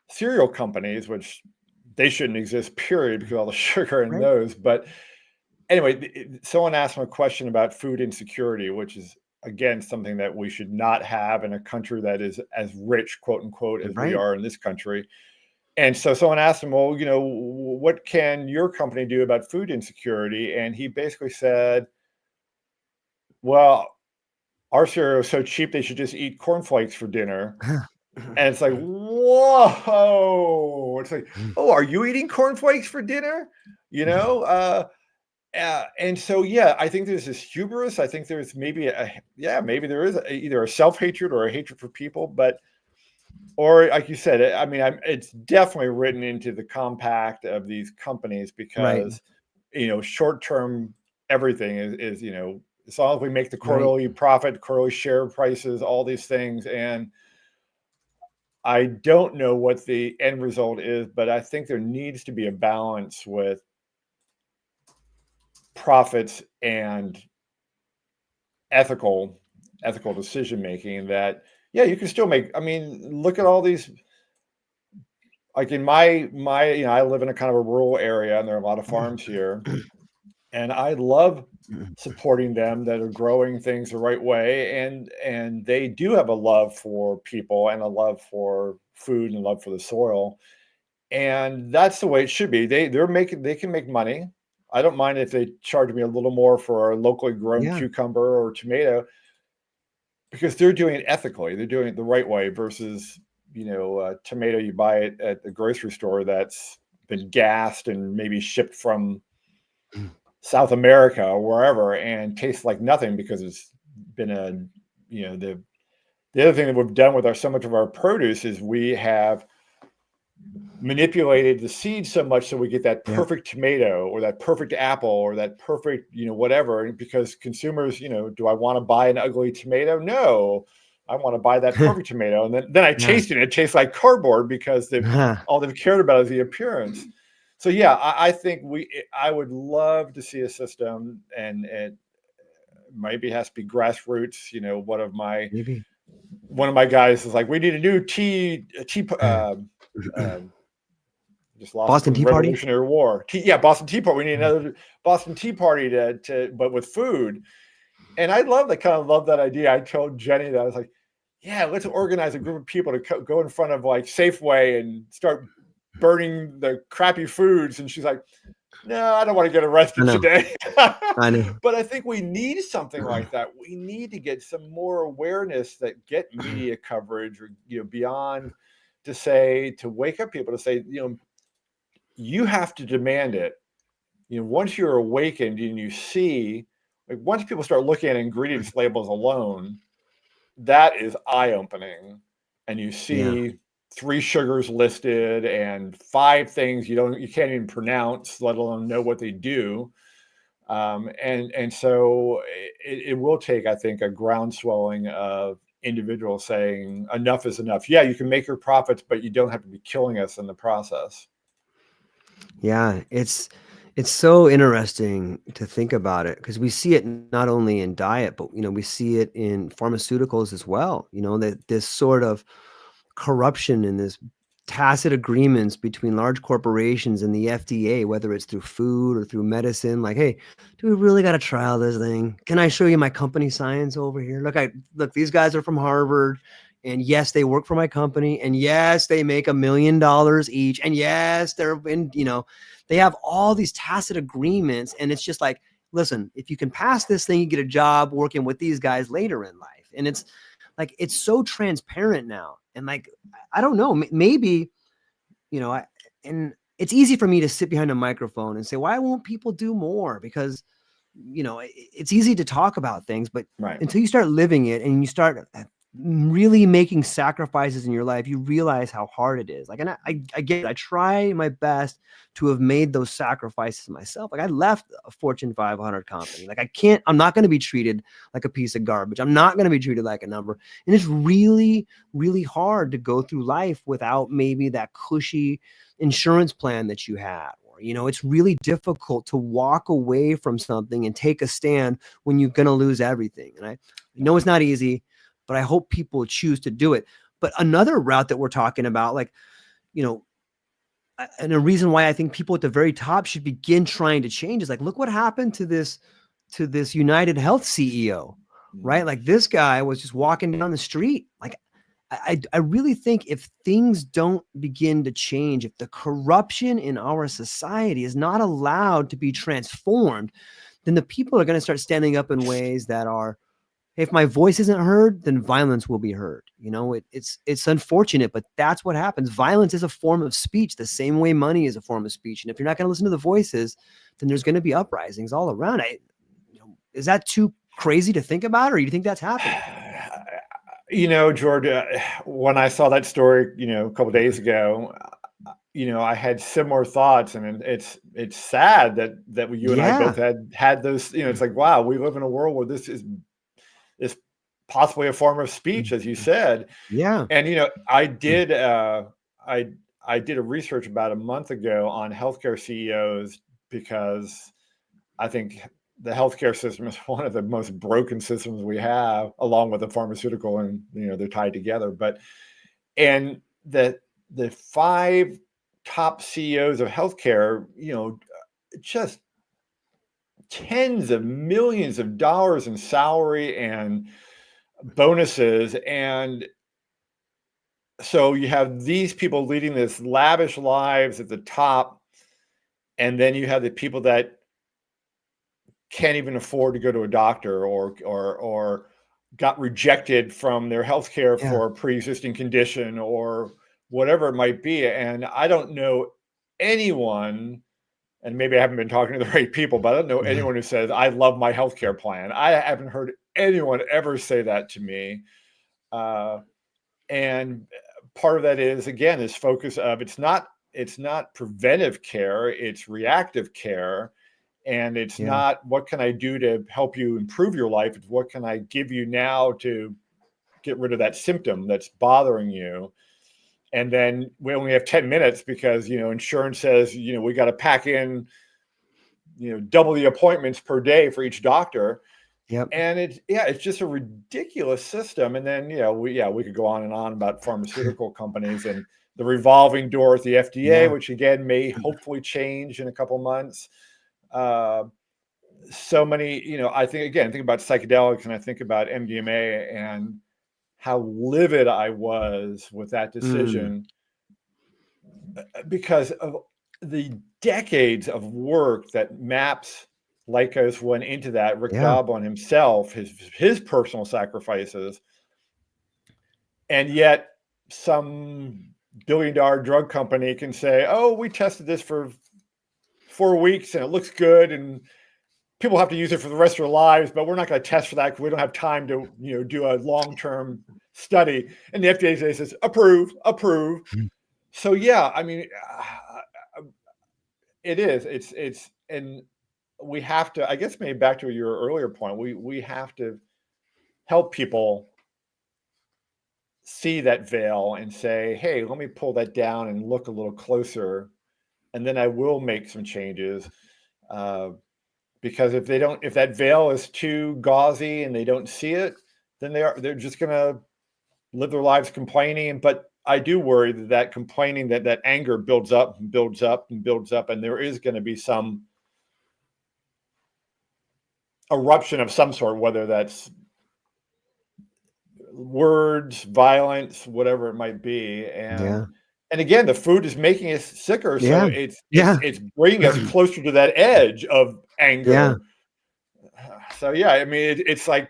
cereal companies, which they shouldn't exist, period, because all the sugar in Right. those. But anyway, someone asked him a question about food insecurity, which is again something that we should not have in a country that is as rich, quote unquote, as we Right. are in this country. And so someone asked him, well, what can your company do about food insecurity? And he basically said, well, our cereal is so cheap they should just eat cornflakes for dinner. And it's like, whoa! It's like, oh, are you eating cornflakes for dinner? You know, and so yeah, I think there's this hubris. I think there's maybe maybe there is either a self hatred or a hatred for people, but or like you said, I mean, it's definitely written into the compact of these companies Right. because short term everything is as long as we make the Right. quarterly profit, quarterly share prices, all these things. And I don't know what the end result is, but I think there needs to be a balance with profits and ethical decision making. That you can still make. I mean, look at all these. Like in my I live in a kind of a rural area, and there are a lot of farms here, and I love supporting them that are growing things the right way, and they do have a love for people and a love for food and love for the soil. And that's the way it should be. They can make money. I don't mind if they charge me a little more for a locally grown Yeah. cucumber or tomato because they're doing it ethically. They're doing it the right way versus, a tomato you buy it at the grocery store that's been gassed and maybe shipped from South America or wherever and tastes like nothing because it's been the other thing that we've done with so much of our produce is we have manipulated the seed so much so we get that Yeah. perfect tomato or that perfect apple or that perfect whatever. Because consumers, do I want to buy an ugly tomato? No, I want to buy that perfect tomato. And then I Yeah. taste it, it tastes like cardboard because all they've cared about is the appearance. So yeah, I think I would love to see a system, and it maybe has to be grassroots. Maybe. One of my guys is like, we need a new just lost Boston from the Tea Party. Revolutionary War. Boston Tea Party. We need another Boston Tea Party but with food. And I kind of love that idea. I told Jenny that I was like, yeah, let's organize a group of people to go in front of like Safeway and start burning the crappy foods. And she's like, no, I don't want to get I arrested know. today. I know. But I think we need something like that. We need to get some more awareness that get media coverage or beyond to wake up people to say, you have to demand it. Once you're awakened and you see, like once people start looking at ingredients labels alone, that is eye-opening. And you Yeah. see 3 sugars listed and 5 things you can't even pronounce, let alone know what they do. And so it will take, I think, a groundswelling of individuals saying enough is enough. Yeah, you can make your profits, but you don't have to be killing us in the process. Yeah, it's so interesting to think about it because we see it not only in diet, but we see it in pharmaceuticals as well. That this sort of corruption and this tacit agreements between large corporations and the FDA, whether it's through food or through medicine. Like, hey, do we really got to trial this thing? Can I show you my company science over here? Look, these guys are from Harvard. And yes, they work for my company. And yes, they make $1 million each. And yes, they're in, they have all these tacit agreements. And it's just like, listen, if you can pass this thing, you get a job working with these guys later in life. And it's like, it's so transparent now. And like, I don't know, maybe, and it's easy for me to sit behind a microphone and say, why won't people do more? Because, it's easy to talk about things, but Right. until you start living it and you start really making sacrifices in your life, you realize how hard it is. Like, and I get it. I try my best to have made those sacrifices myself. Like, I left a Fortune 500 company. Like, I'm not going to be treated like a piece of garbage. I'm not going to be treated like a number. And it's really, really hard to go through life without maybe that cushy insurance plan that you had, It's really difficult to walk away from something and take a stand when you're going to lose everything. And I know it's not easy, but I hope people choose to do it. But another route that we're talking about, like, and a reason why I think people at the very top should begin trying to change is like, look what happened to this United Health CEO, right? Like, this guy was just walking down the street. Like, I really think if things don't begin to change, if the corruption in our society is not allowed to be transformed, then the people are going to start standing up in ways that are, if my voice isn't heard, then violence will be heard. It's unfortunate, but that's what happens. Violence is a form of speech, the same way money is a form of speech. And if you're not going to listen to the voices, then there's going to be uprisings all around. Is that too crazy to think about, or do you think that's happening? George, when I saw that story, a couple of days ago, I had similar thoughts, and it's sad that you and I both had those. It's like, wow, we live in a world where this is possibly a form of speech, as you said. Yeah. And I did I did a research about a month ago on healthcare CEOs, because I think the healthcare system is one of the most broken systems we have, along with the pharmaceutical, and they're tied together. And the 5 top CEOs of healthcare, just tens of millions of dollars in salary and bonuses. And so you have these people leading this lavish lives at the top, and then you have the people that can't even afford to go to a doctor, or got rejected from their healthcare for a pre-existing condition, or whatever it might be. And I don't know anyone, and maybe I haven't been talking to the right people, but I don't know anyone who says, I love my healthcare plan. I haven't heard anyone ever say that to me. And part of that is, again, this focus of it's not preventive care, it's reactive care. And it's not, what can I do to help you improve your life? It's, what can I give you now to get rid of that symptom that's bothering you? And then we only have 10 minutes because, insurance says, we got to pack in, double the appointments per day for each doctor. Yep. And it's just a ridiculous system. And then, we could go on and on about pharmaceutical companies and the revolving door at the FDA, which again may hopefully change in a couple months. So many, I think about psychedelics, and I think about MDMA and how livid I was with that decision, because of the decades of work that MAPS Lycos went into that. Rick Doblin himself, his personal sacrifices, and yet some billion-dollar drug company can say, "Oh, we tested this for 4 weeks and it looks good, and people have to use it for the rest of their lives, but we're not going to test for that because we don't have time to, do a long-term study." And the FDA says, approve. So I mean, it is. It's, and we have to. I guess maybe back to your earlier point, we have to help people see that veil and say, hey, let me pull that down and look a little closer, and then I will make some changes. Because if that veil is too gauzy and they don't see it, then they're just going to live their lives complaining. But I do worry that complaining, that anger builds up and builds up and builds up, and there is going to be some eruption of some sort, whether that's words, violence, whatever it might be. And again, the food is making us sicker, so it's bringing us closer to that edge of anger. So I mean, it's like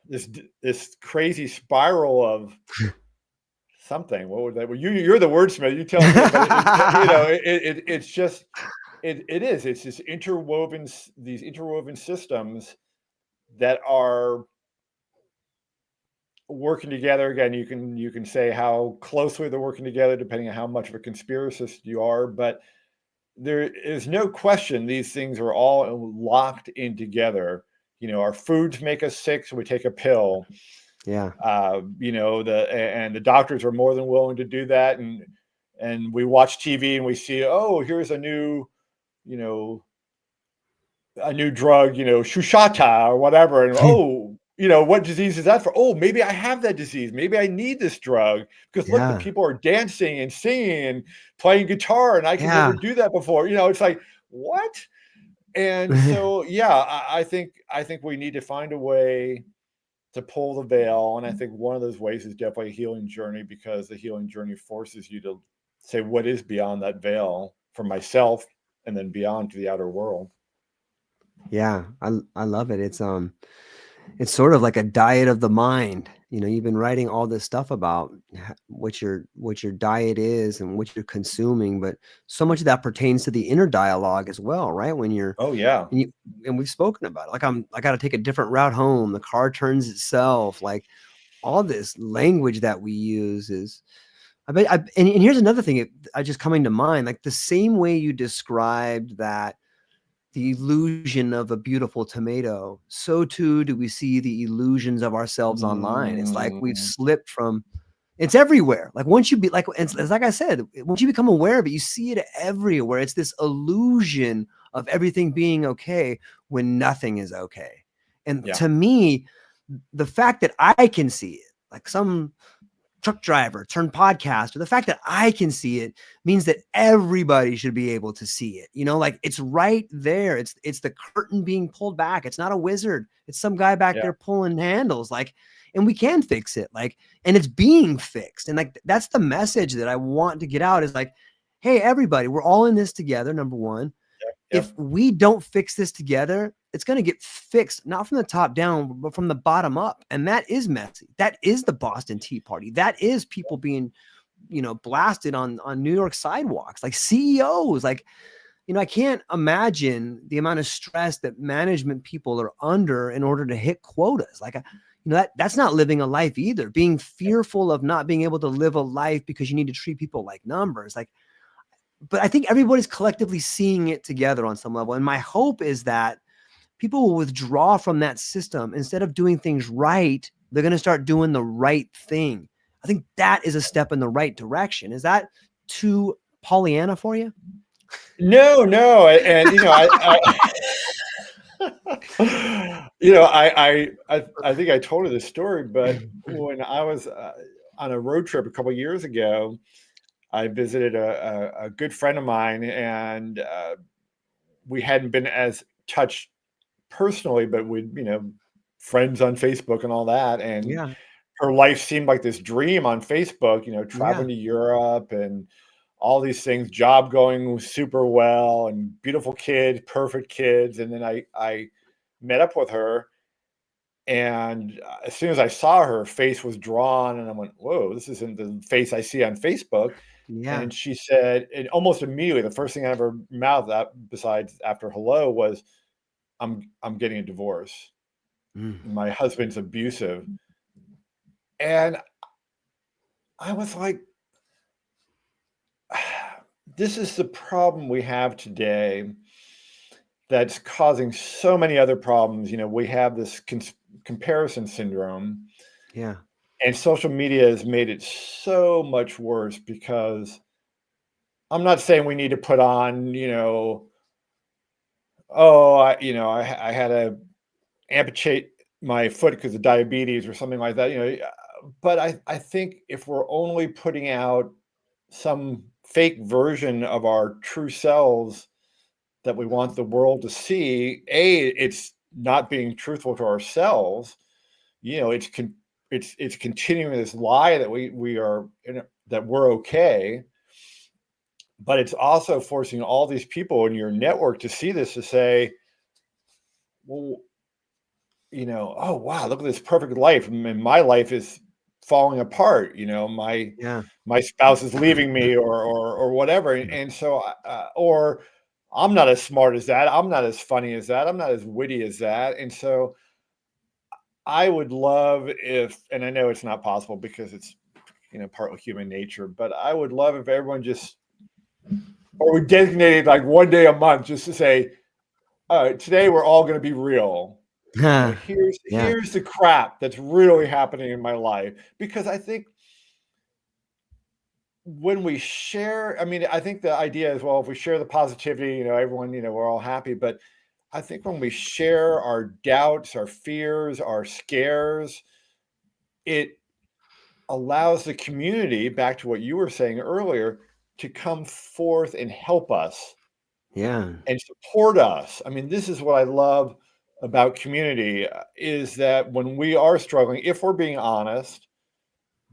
this crazy spiral of something. What would that? Well, you're the wordsmith. You tell me. But it's just it is. It's these interwoven systems that are working together. Again, you can say how closely they're working together depending on how much of a conspiracist you are, but there is no question these things are all locked in together. Our foods make us sick, so we take a pill. The doctors are more than willing to do that. And and we watch TV and we see, oh, here's a new, you know, a new drug, Shushata or whatever. And oh, what disease is that for? Oh, maybe I have that disease. Maybe I need this drug because look, the Yeah. people are dancing and singing and playing guitar, and I could never Yeah. do that before. It's like, what? And so, yeah, I think we need to find a way to pull the veil. And I think one of those ways is definitely a healing journey, because the healing journey forces you to say what is beyond that veil for myself, and then beyond to the outer world. Yeah, I love it. It's sort of like a diet of the mind. You've been writing all this stuff about what your diet is and what you're consuming, but so much of that pertains to the inner dialogue as well, right? When you're Oh, yeah. and we've spoken about it. Like I got to take a different route home. The car turns itself. Like all this language that we use is. And here's another thing. I just coming to mind, like the same way you described that the illusion of a beautiful tomato, so too do we see the illusions of ourselves online. It's like we've Mm, slipped from it's everywhere. Like once you be like, it's like I said, once you become aware of it, you see it everywhere. It's this illusion of everything being okay when nothing is okay. And yeah. to me, the fact that I can see it, like some truck driver turned podcaster, the fact that I can see it means that everybody should be able to see it. Like it's right there. It's the curtain being pulled back. It's not a wizard. It's some guy back Yeah. there pulling handles, like, and we can fix it. Like, and it's being fixed. And like, that's the message that I want to get out is like, hey, everybody, we're all in this together. Number one, Yep. if we don't fix this together, it's going to get fixed, not from the top down, but from the bottom up. And that is messy. That is the Boston Tea Party. That is people being, blasted on New York sidewalks, like CEOs. Like, I can't imagine the amount of stress that management people are under in order to hit quotas. Like, that's not living a life either. Being fearful of not being able to live a life because you need to treat people like numbers. Like, but I think everybody's collectively seeing it together on some level. And my hope is that people will withdraw from that system. Instead of doing things right, they're going to start doing the right thing. I think that is a step in the right direction. Is that too Pollyanna for you? No, no. And, I think I told her this story, but when I was on a road trip a couple of years ago, I visited a good friend of mine, and we hadn't been as touched personally, but we, friends on Facebook and all that. And Yeah. her life seemed like this dream on Facebook, Yeah. traveling to Europe and all these things, job going super well, and beautiful kids, perfect kids. And then I met up with her, and as soon as I saw her face was drawn, and I went, whoa, this isn't the face I see on Facebook. Yeah. And she said, and almost immediately, the first thing out of her mouth, besides after hello, was, I'm getting a divorce. Mm. My husband's abusive. And I was like, this is the problem we have today that's causing so many other problems. We have this comparison syndrome, Yeah. and social media has made it so much worse, because I'm not saying we need to put on, oh, I had to amputate my foot because of diabetes or something like that, but I think if we're only putting out some fake version of our true selves that we want the world to see, it's not being truthful to ourselves. It's continuing this lie that we are that we're okay, but it's also forcing all these people in your network to see this, to say, well, oh wow, look at this perfect life, and my life is falling apart. Yeah. My spouse is leaving me, or whatever, and so or I'm not as smart as that, I'm not as funny as that, I'm not as witty as that. And so I would love if, and I know it's not possible because it's partly human nature, but I would love if everyone just, or we designated like one day a month just to say, today we're all going to be real. Here's Yeah. the crap that's really happening in my life. Because I think when we share, I mean, I think the idea is, well, if we share the positivity, everyone, we're all happy. But I think when we share our doubts, our fears, our scares, it allows the community, back to what you were saying earlier, to come forth and help us Yeah. and support us. I mean, this is what I love about community, is that when we are struggling, if we're being honest,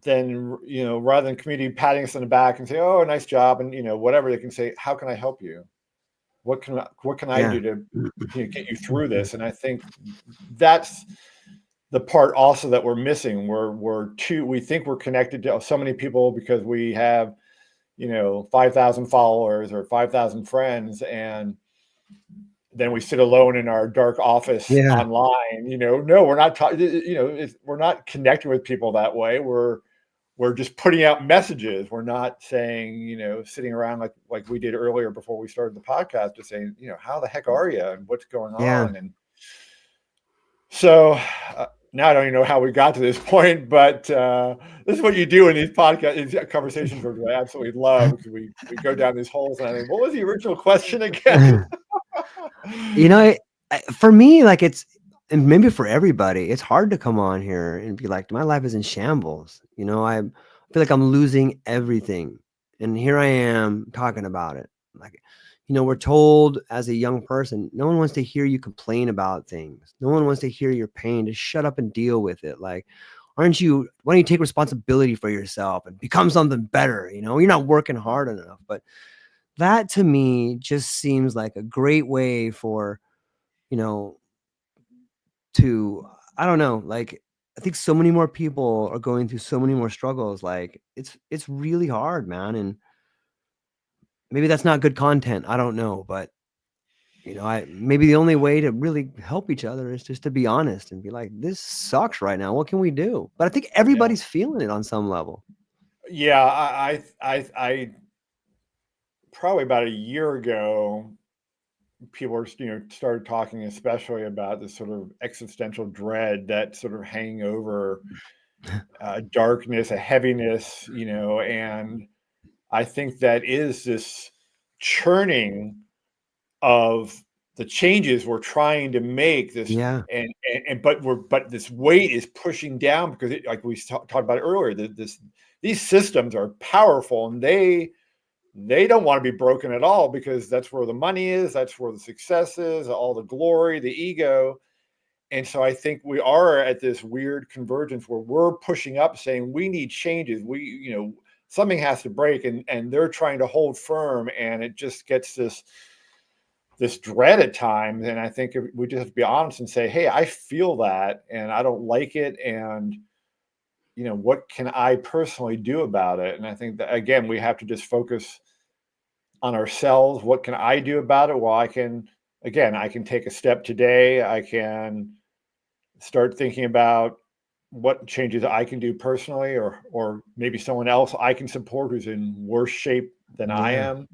then, rather than community patting us on the back and say, "Oh, nice job," and whatever, they can say, "How can I help you? What can I Yeah. do to get you through this?" And I think that's the part also that we're missing. We think we're connected to so many people because we have 5,000 followers or 5,000 friends, and then we sit alone in our dark office Yeah. online. No, we're not we're not connecting with people that way. We're just putting out messages. We're not saying, sitting around like we did earlier before we started the podcast, just saying, how the heck are you and what's going Yeah. on? And so now I don't even know how we got to this point, but this is what you do in these podcasts, these conversations, which I absolutely love, because we go down these holes. And I think, what was the original question again? For me, like, and maybe for everybody, it's hard to come on here and be like, my life is in shambles. I feel like I'm losing everything. And here I am talking about it. Like, we're told as a young person, no one wants to hear you complain about things. No one wants to hear your pain. Just shut up and deal with it. Like, why don't you take responsibility for yourself and become something better? You're not working hard enough. But that to me just seems like a great way for, you know, to, I don't know, like, I think so many more people are going through so many more struggles. Like, it's really hard, man. And maybe that's not good content. I don't know, but I maybe the only way to really help each other is just to be honest and be like, this sucks right now. What can we do? But I think Yeah. everybody's feeling it on some level. Yeah. I probably about a year ago, people were, started talking especially about this sort of existential dread that sort of hanging over darkness, a heaviness, and I think that is this churning of the changes we're trying to make. This Yeah. and but this weight is pushing down, because like we talked about earlier, these systems are powerful, and they don't want to be broken at all, because that's where the money is, that's where the success is, all the glory, the ego. And so I think we are at this weird convergence where we're pushing up, saying we need changes. Something has to break, and they're trying to hold firm, and it just gets this dread at times. And I think we just have to be honest and say, hey, I feel that, and I don't like it, and what can I personally do about it? And I think that, again, we have to just focus on ourselves. What can I do about it? Well, I can take a step today. I can start thinking about what changes I can do personally, or maybe someone else I can support who's in worse shape than I Yeah. am.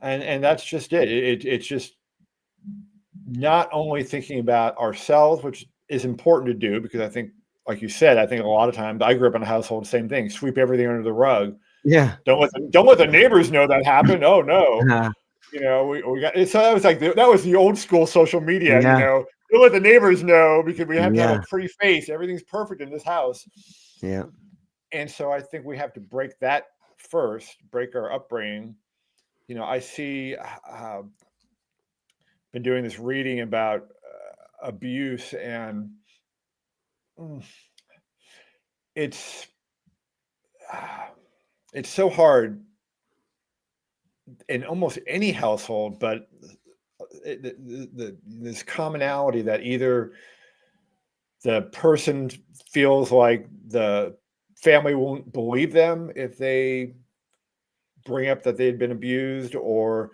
And that's just it. It's just not only thinking about ourselves, which is important to do, because I think, like you said, I think a lot of times, I grew up in a household, same thing, sweep everything under the rug. Yeah. Don't let the neighbors know that happened. Oh no. Yeah. We got, so that was like that was the old school social media. Yeah. Don't let the neighbors know, because we have to have a Yeah. pretty face. Everything's perfect in this house. Yeah. And so I think we have to break that first, break our upbringing. I see, been doing this reading about abuse, and mm, it's it's so hard in almost any household, but this commonality that either the person feels like the family won't believe them if they bring up that they'd been abused, or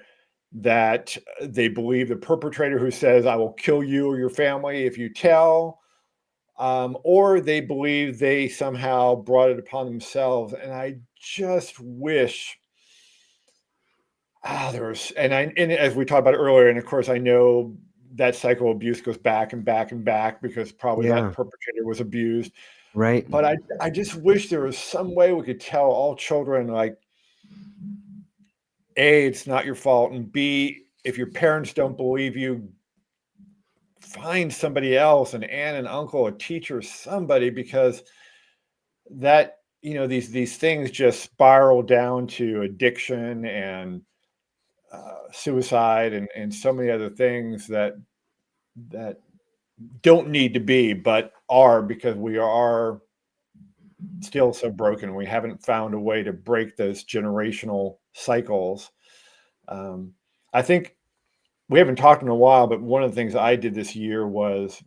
that they believe the perpetrator who says, I will kill you or your family if you tell, or they believe they somehow brought it upon themselves. And I just wish there was, and as we talked about earlier, and of course I know that cycle of abuse goes back and back and back, because probably that Yeah. perpetrator was abused. Right. But I just wish there was some way we could tell all children, like, A, it's not your fault, and B, if your parents don't believe you, find somebody else, an aunt, an uncle, a teacher, somebody, because that, these things just spiral down to addiction and suicide and so many other things that don't need to be, but are, because we are still so broken. We haven't found a way to break those generational cycles. I think we haven't talked in a while, but one of the things I did this year was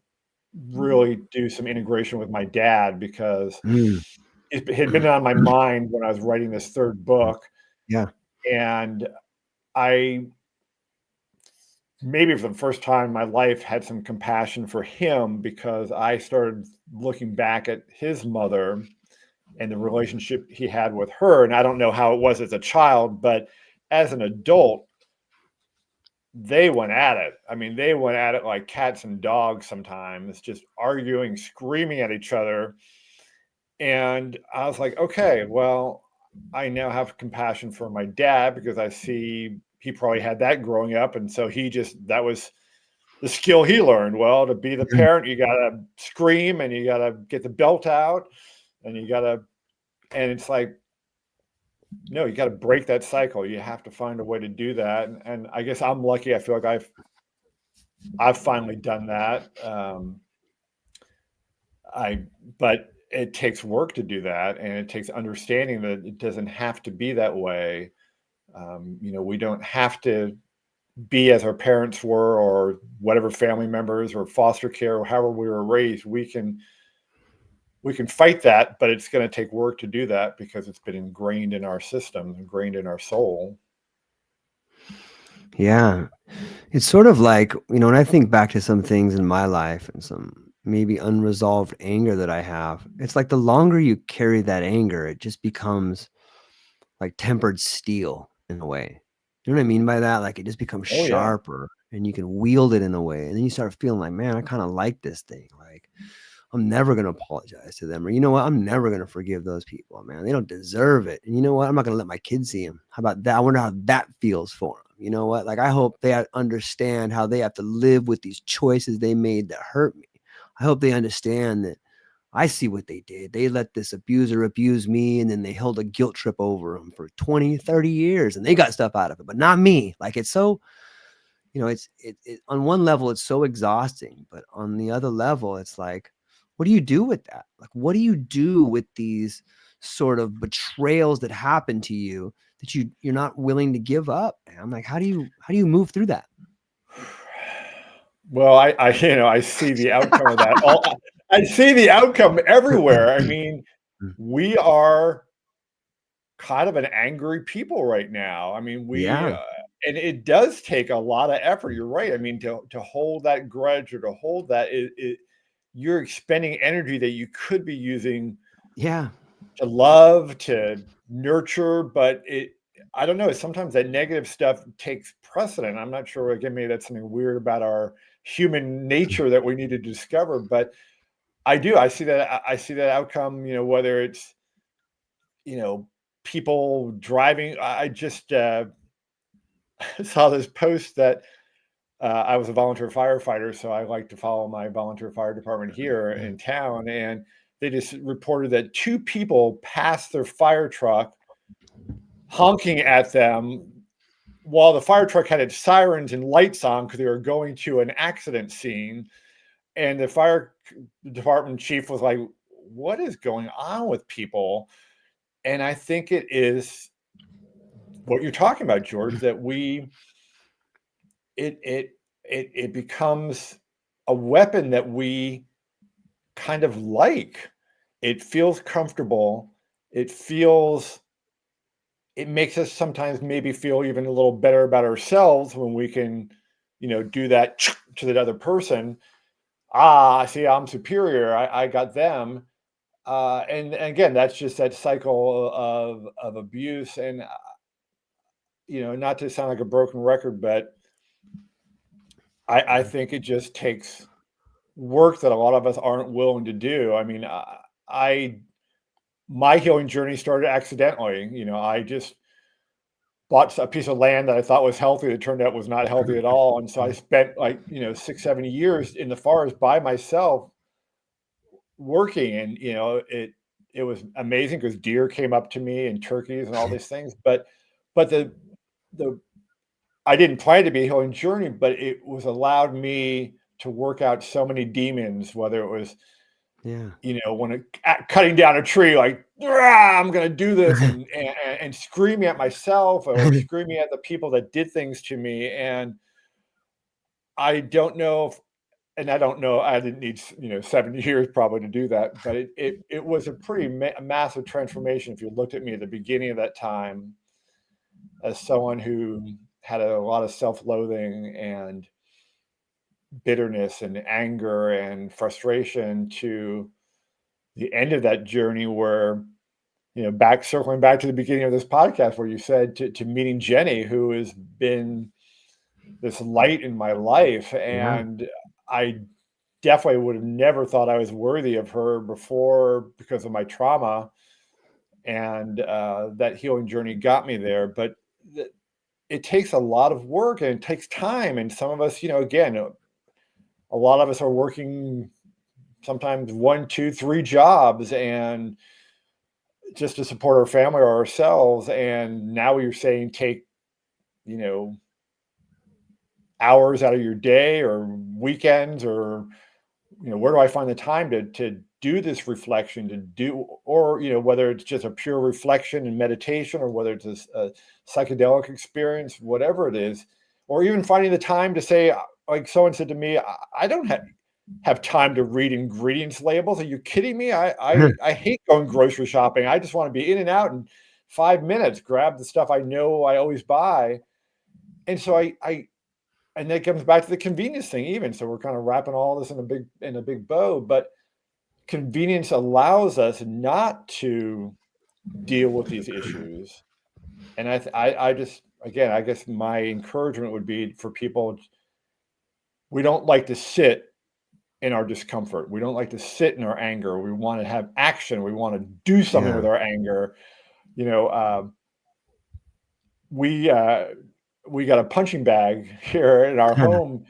really do some integration with my dad, because Mm. it had been on my mind when I was writing this third book. Yeah. And I, maybe for the first time in my life, had some compassion for him, because I started looking back at his mother and the relationship he had with her. And I don't know how it was as a child, but as an adult, they went at it. I mean, they went at it like cats and dogs sometimes, just arguing, screaming at each other. And I was like, okay, well, I now have compassion for my dad, because I see he probably had that growing up. And so that was the skill he learned. Well, to be the Mm. parent, you got to scream and you got to get the belt out and and it's like, no, you got to break that cycle. You have to find a way to do that. And I guess I'm lucky. I feel like I've finally done that. But it takes work to do that, and it takes understanding that it doesn't have to be that way. We don't have to be as our parents were, or whatever family members or foster care, or however we were raised. We can fight that, but it's going to take work to do that, because it's been ingrained in our system, ingrained in our soul. Yeah. It's sort of like, when I think back to some things in my life and some maybe unresolved anger that I have, it's like the longer you carry that anger, it just becomes like tempered steel in a way. You know what I mean by that? Like it just becomes Oh yeah. sharper and you can wield it in a way. And then you start feeling like, man, I kind of like this thing. Like I'm never going to apologize to them. Or you know what? I'm never going to forgive those people, man. They don't deserve it. And you know what? I'm not going to let my kids see them. How about that? I wonder how that feels for them. You know what? Like I hope they understand how they have to live with these choices they made that hurt me. I hope they understand that I see what they did. They let this abuser abuse me, and then they held a guilt trip over them for 20, 30 years, and they got stuff out of it, but not me. Like it's so, it on one level, it's so exhausting, but on the other level, it's like, what do you do with that? Like, what do you do with these sort of betrayals that happen to you that you're not willing to give up? I'm like, how do you move through that? Well, I see the outcome of that. I see the outcome everywhere. I mean, we are kind of an angry people right now. I mean, Yeah. and it does take a lot of effort. You're right. I mean, to hold that grudge, or to hold that, you're expending energy that you could be using Yeah. to love, to nurture, but I don't know. Sometimes that negative stuff takes precedent. I'm not sure. Again, maybe that's something weird about our human nature that we need to discover. But I do. I see that. I see that outcome. Whether it's people driving. I just saw this post that I was a volunteer firefighter, so I like to follow my volunteer fire department here in town, and they just reported that two people passed their fire truck honking at them while the fire truck had its sirens and lights on, because they were going to an accident scene. And the fire department chief was like, what is going on with people? And I think it is what you're talking about, George, that it becomes a weapon that we kind of like. It feels comfortable. It makes us sometimes maybe feel even a little better about ourselves when we can, do that to that other person. I see, I'm superior. I got them. And again, that's just that cycle of abuse. And, not to sound like a broken record, but I think it just takes work that a lot of us aren't willing to do. I mean, my healing journey started accidentally. I just bought a piece of land that I thought was healthy. It turned out was not healthy at all. And so I spent like, 6, 7 years in the forest by myself working. And, it was amazing because deer came up to me and turkeys and all these things. But the I didn't plan to be a healing journey, but it was allowed me to work out so many demons, whether it was, Yeah. when cutting down a tree, like, "Rah, I'm going to do this," and screaming at myself or screaming at the people that did things to me. And I don't know if, and I don't know, I didn't need, 7 years probably to do that, but it was a pretty massive transformation. If you looked at me at the beginning of that time as someone who had a lot of self-loathing and bitterness and anger and frustration, to the end of that journey where, circling back to the beginning of this podcast where you said to meeting Jenny, who has been this light in my life. Yeah. And I definitely would have never thought I was worthy of her before because of my trauma. And that healing journey got me there. But it takes a lot of work and it takes time. And some of us, again, a lot of us are working sometimes 1, 2, 3 jobs, and just to support our family or ourselves. And now you're saying take, hours out of your day or weekends, or, where do I find the time to do this reflection, to do, or, whether it's just a pure reflection and meditation, or whether it's a psychedelic experience, whatever it is, or even finding the time to say, like someone said to me, I don't have time to read ingredients labels. Are you kidding me? I hate going grocery shopping. I just want to be in and out in 5 minutes, grab the stuff I know I always buy. And so and that comes back to the convenience thing even. So we're kind of wrapping all this in a big bow, but convenience allows us not to deal with these issues. And I just, again, I guess my encouragement would be for people, we don't like to sit in our discomfort. We don't like to sit in our anger. We want to have action. We want to do something with Yeah. our anger. You know, we got a punching bag here in our home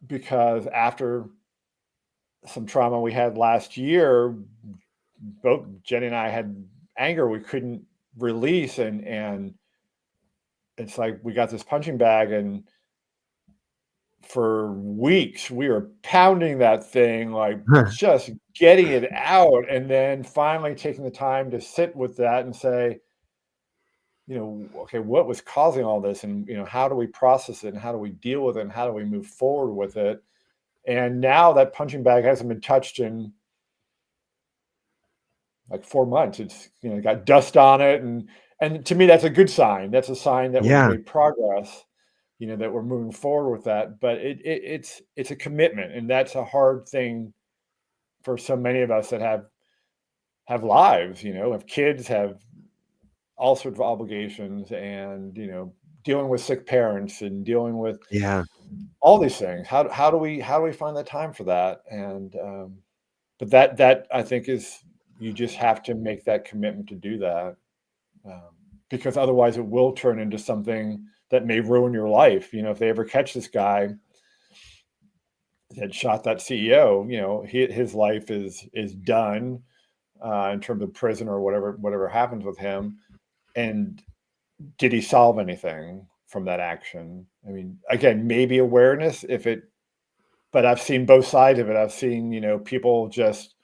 because after some trauma we had last year, both Jenny and I had anger we couldn't release, and it's like we got this punching bag, and for weeks we were pounding that thing, like just getting it out, and then finally taking the time to sit with that and say, okay, what was causing all this, and how do we process it, and how do we deal with it, and how do we move forward with it. And now that punching bag hasn't been touched in like 4 months. It's, got dust on it, and to me that's a good sign. That's a sign that we've Yeah. made progress, that we're moving forward with that. But it's a commitment, and that's a hard thing for so many of us that have lives, have kids, have all sorts of obligations, and dealing with sick parents and dealing with Yeah. all these things. How do we find the time for that? And but that I think is, you just have to make that commitment to do that, because otherwise it will turn into something that may ruin your life. If they ever catch this guy that shot that CEO, his life is done in terms of prison or whatever happens with him. And did he solve anything from that action? I mean, again, maybe awareness but I've seen both sides of it. I've seen, people just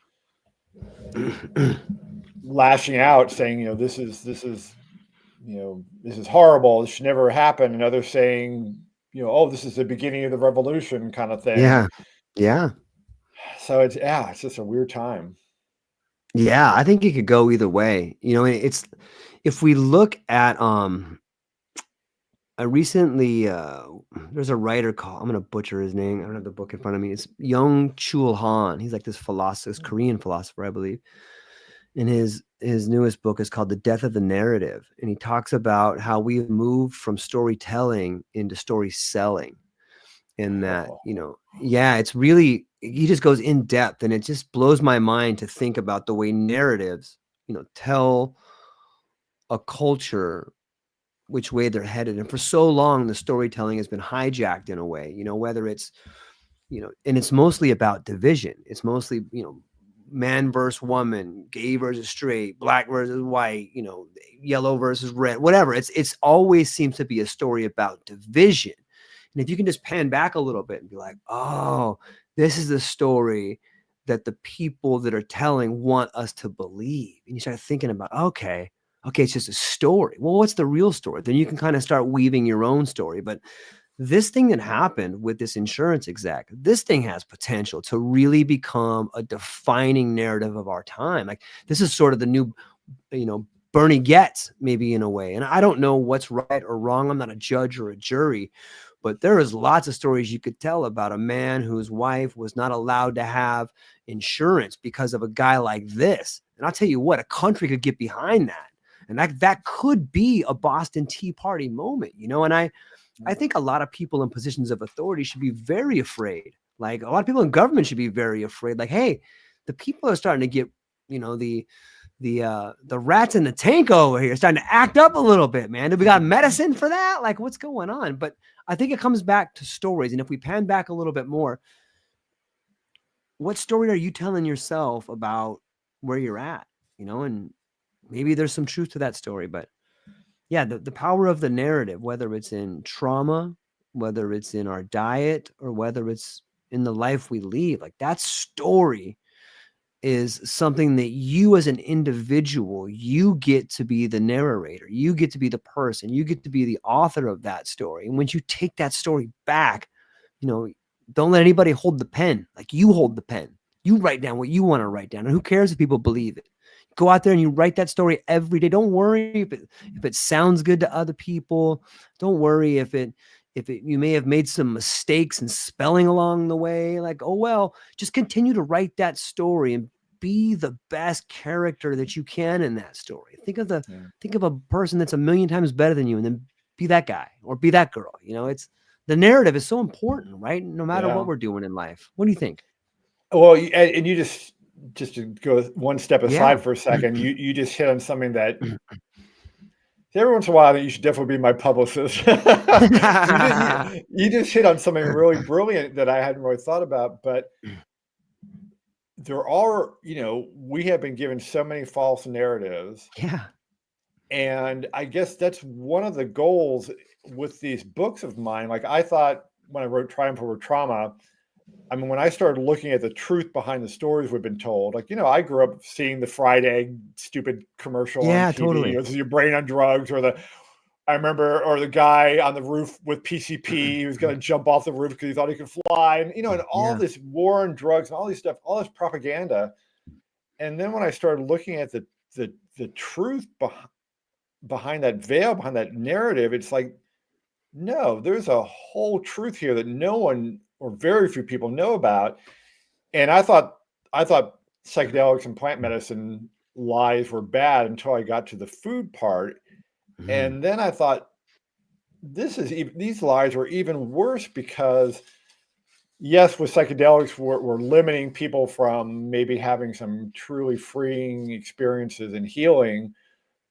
lashing out saying, this is this is horrible. This should never happen. And others saying, oh, this is the beginning of the revolution kind of thing. Yeah. Yeah. So it's just a weird time. Yeah. I think it could go either way. It's, if we look at I recently there's a writer called, I'm gonna butcher his name. I don't have the book in front of me. It's Byung-Chul Han. He's like this philosopher, Korean philosopher, I believe. And his newest book is called The Death of the Narrative. And he talks about how we moved from storytelling into story selling. And that, it's really, he just goes in depth, and it just blows my mind to think about the way narratives, tell a culture which way they're headed. And for so long, the storytelling has been hijacked in a way, whether it's, and it's mostly about division. It's mostly, man versus woman, gay versus straight, black versus white, yellow versus red, whatever. It's always seems to be a story about division. And if you can just pan back a little bit and be like, oh, this is the story that the people that are telling want us to believe. And you start thinking about, okay, it's just a story. Well, what's the real story? Then you can kind of start weaving your own story. But this thing that happened with this insurance exec, this thing has potential to really become a defining narrative of our time. Like, this is sort of the new, Bernie Getz, maybe, in a way. And I don't know what's right or wrong. I'm not a judge or a jury, but there is lots of stories you could tell about a man whose wife was not allowed to have insurance because of a guy like this. And I'll tell you what, a country could get behind that. And that could be a Boston Tea Party moment, and I think a lot of people in positions of authority should be very afraid. Like, a lot of people in government should be very afraid. Like, hey, the people are starting to get, the rats in the tank over here starting to act up a little bit, man. Do we got medicine for that? Like, what's going on? But I think it comes back to stories. And if we pan back a little bit more, what story are you telling yourself about where you're at? And maybe there's some truth to that story, but yeah, the power of the narrative, whether it's in trauma, whether it's in our diet, or whether it's in the life we lead, like, that story is something that you as an individual, you get to be the narrator. You get to be the person. You get to be the author of that story. And once you take that story back, don't let anybody hold the pen. Like, you hold the pen. You write down what you want to write down. And who cares if people believe it? Go out there and you write that story every day. Don't worry if it sounds good to other people. Don't worry if you may have made some mistakes in spelling along the way. Like, oh well, just continue to write that story and be the best character that you can in that story. Think of a person that's a million times better than you, and then be that guy or be that girl. It's the narrative is so important, right? No matter what we're doing in life. What do you think? Well, and you just to go one step aside Yeah. for a second, you just hit on something that every once in a while, I think you should definitely be my publicist. You just hit on something really brilliant that I hadn't really thought about. But there are, we have been given so many false narratives. Yeah. And I guess that's one of the goals with these books of mine. Like, I thought when I wrote Triumph Over Trauma, I mean, when I started looking at the truth behind the stories we've been told, like, I grew up seeing the fried egg stupid commercial on TV. Totally. This is your brain on drugs, or the guy on the roof with PCP who was going to jump off the roof because he thought he could fly, and and all this war on drugs and all these stuff, all this propaganda. And then when I started looking at the truth behind that veil, behind that narrative, it's like, no, there's a whole truth here that no one or very few people know about. And I thought psychedelics and plant medicine lies were bad until I got to the food part. Mm-hmm. And then I thought, these lies were even worse because, yes, with psychedelics, we're limiting people from maybe having some truly freeing experiences and healing.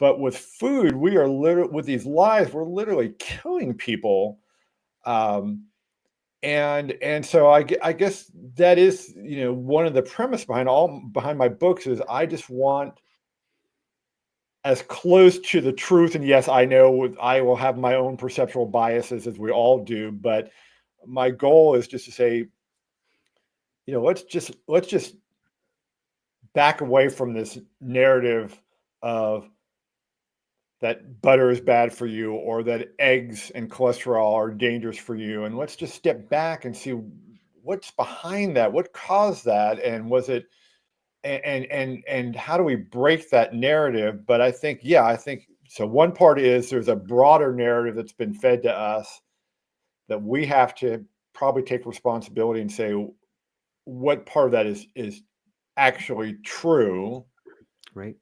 But with food, we are literally, with these lies, we're literally killing people. And so I guess that is, one of the premise behind my books is I just want as close to the truth. And yes, I know I will have my own perceptual biases, as we all do, but my goal is just to say, let's just back away from this narrative of that butter is bad for you, or that eggs and cholesterol are dangerous for you. And let's just step back and see what's behind that, what caused that, and was it, and how do we break that narrative? But I think so. One part is there's a broader narrative that's been fed to us that we have to probably take responsibility and say what part of that is actually true. Right.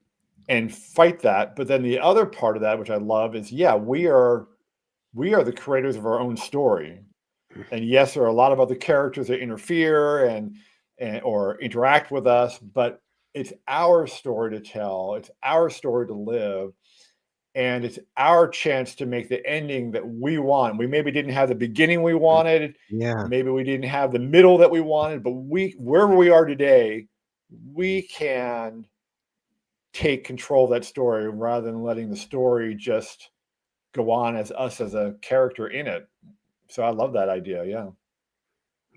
And fight that. But then the other part of that, which I love, is we are the creators of our own story. And yes, there are a lot of other characters that interfere and or interact with us, but it's our story to tell. It's our story to live. and it's our chance to make the ending that we want. We maybe didn't have the beginning we wanted, Yeah. maybe we didn't have the middle that we wanted, but wherever we are today, we can take control of that story rather than letting the story just go on as us as a character in it. So I love that idea. Yeah.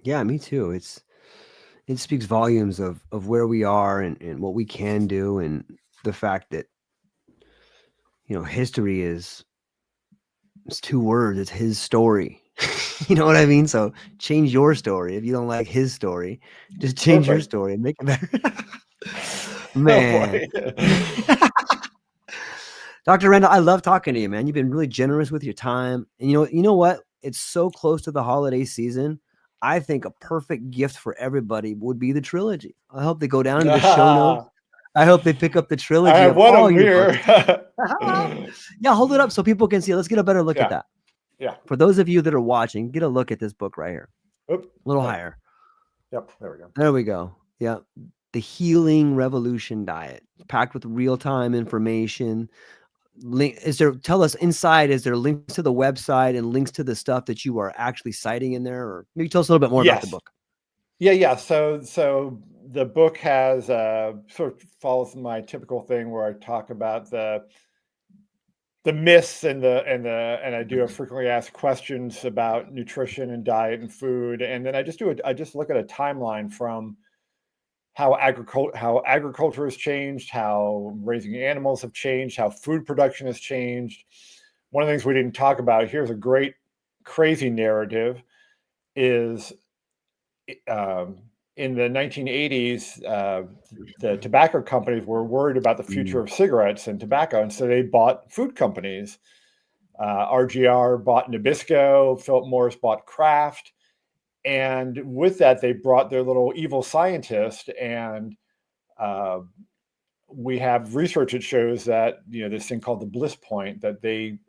Yeah, me too. It speaks volumes of where we are and what we can do, and the fact that, history it's two words. It's his story. You know what I mean? So change your story. If you don't like his story, just change your Perfect. story and make it better. Oh Man. boy. Dr. Randall, I love talking to you, man. You've been really generous with your time. And you know what? It's so close to the holiday season. I think a perfect gift for everybody would be the trilogy. I hope they go down to the show notes. I hope they pick up the I trilogy have of one of all them your books. here. Yeah, hold it up so people can see it. Let's get a better look at Yeah. that. Yeah. For those of you that are watching, get a look at this book right here. Oop. A little Oh, higher. yep. There we go. There we go. Yeah. The Healing Revolution Diet, packed with real-time information. Tell us inside, is there links to the website and links to the stuff that you are actually citing in there? Or maybe tell us a little bit more about the Yes. book. Yeah. So the book has sort of follows my typical thing where I talk about the myths and I do a frequently asked questions about nutrition and diet and food, and then I just look at a timeline from how agriculture has changed, how raising animals have changed, how food production has changed. One of the things we didn't talk about, here's a great crazy narrative, is in the 1980s, the tobacco companies were worried about the future of cigarettes and tobacco, and so they bought food companies. RGR bought Nabisco, Philip Morris bought Kraft, and with that, they brought their little evil scientist. And we have research that shows that this thing called the bliss point, that they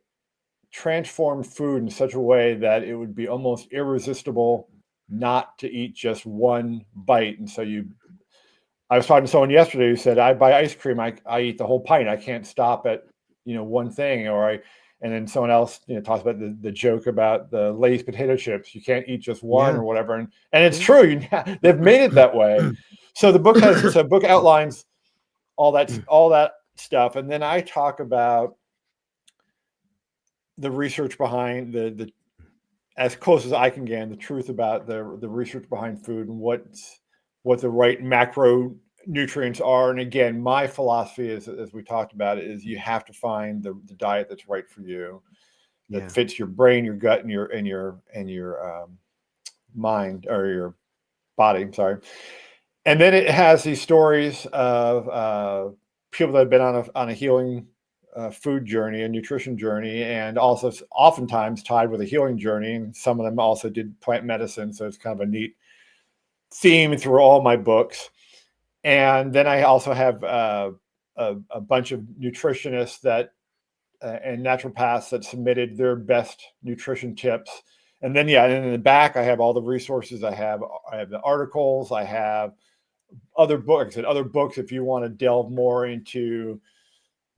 transformed food in such a way that it would be almost irresistible not to eat just one bite. And so I was talking to someone yesterday who said, I buy ice cream, I eat the whole pint. I can't stop at, one thing. And then someone else, talks about the joke about the Lay's potato chips. You can't eat just one or whatever. And it's true. They've made it that way. So the book outlines all that stuff. And then I talk about the research behind the as close as I can get, the truth about the research behind food and what the right macronutrients are. And again, my philosophy is, as we talked about, is you have to find the diet that's right for you, that fits your brain, your gut, and your mind, or your body. I'm sorry. And then it has these stories of people that have been on a healing food journey, a nutrition journey, and also oftentimes tied with a healing journey. And some of them also did plant medicine. So it's kind of a neat theme through all my books. And then I also have a bunch of nutritionists and naturopaths that submitted their best nutrition tips. And then, and in the back, I have all the resources. I have the articles. I have other books. If you want to delve more into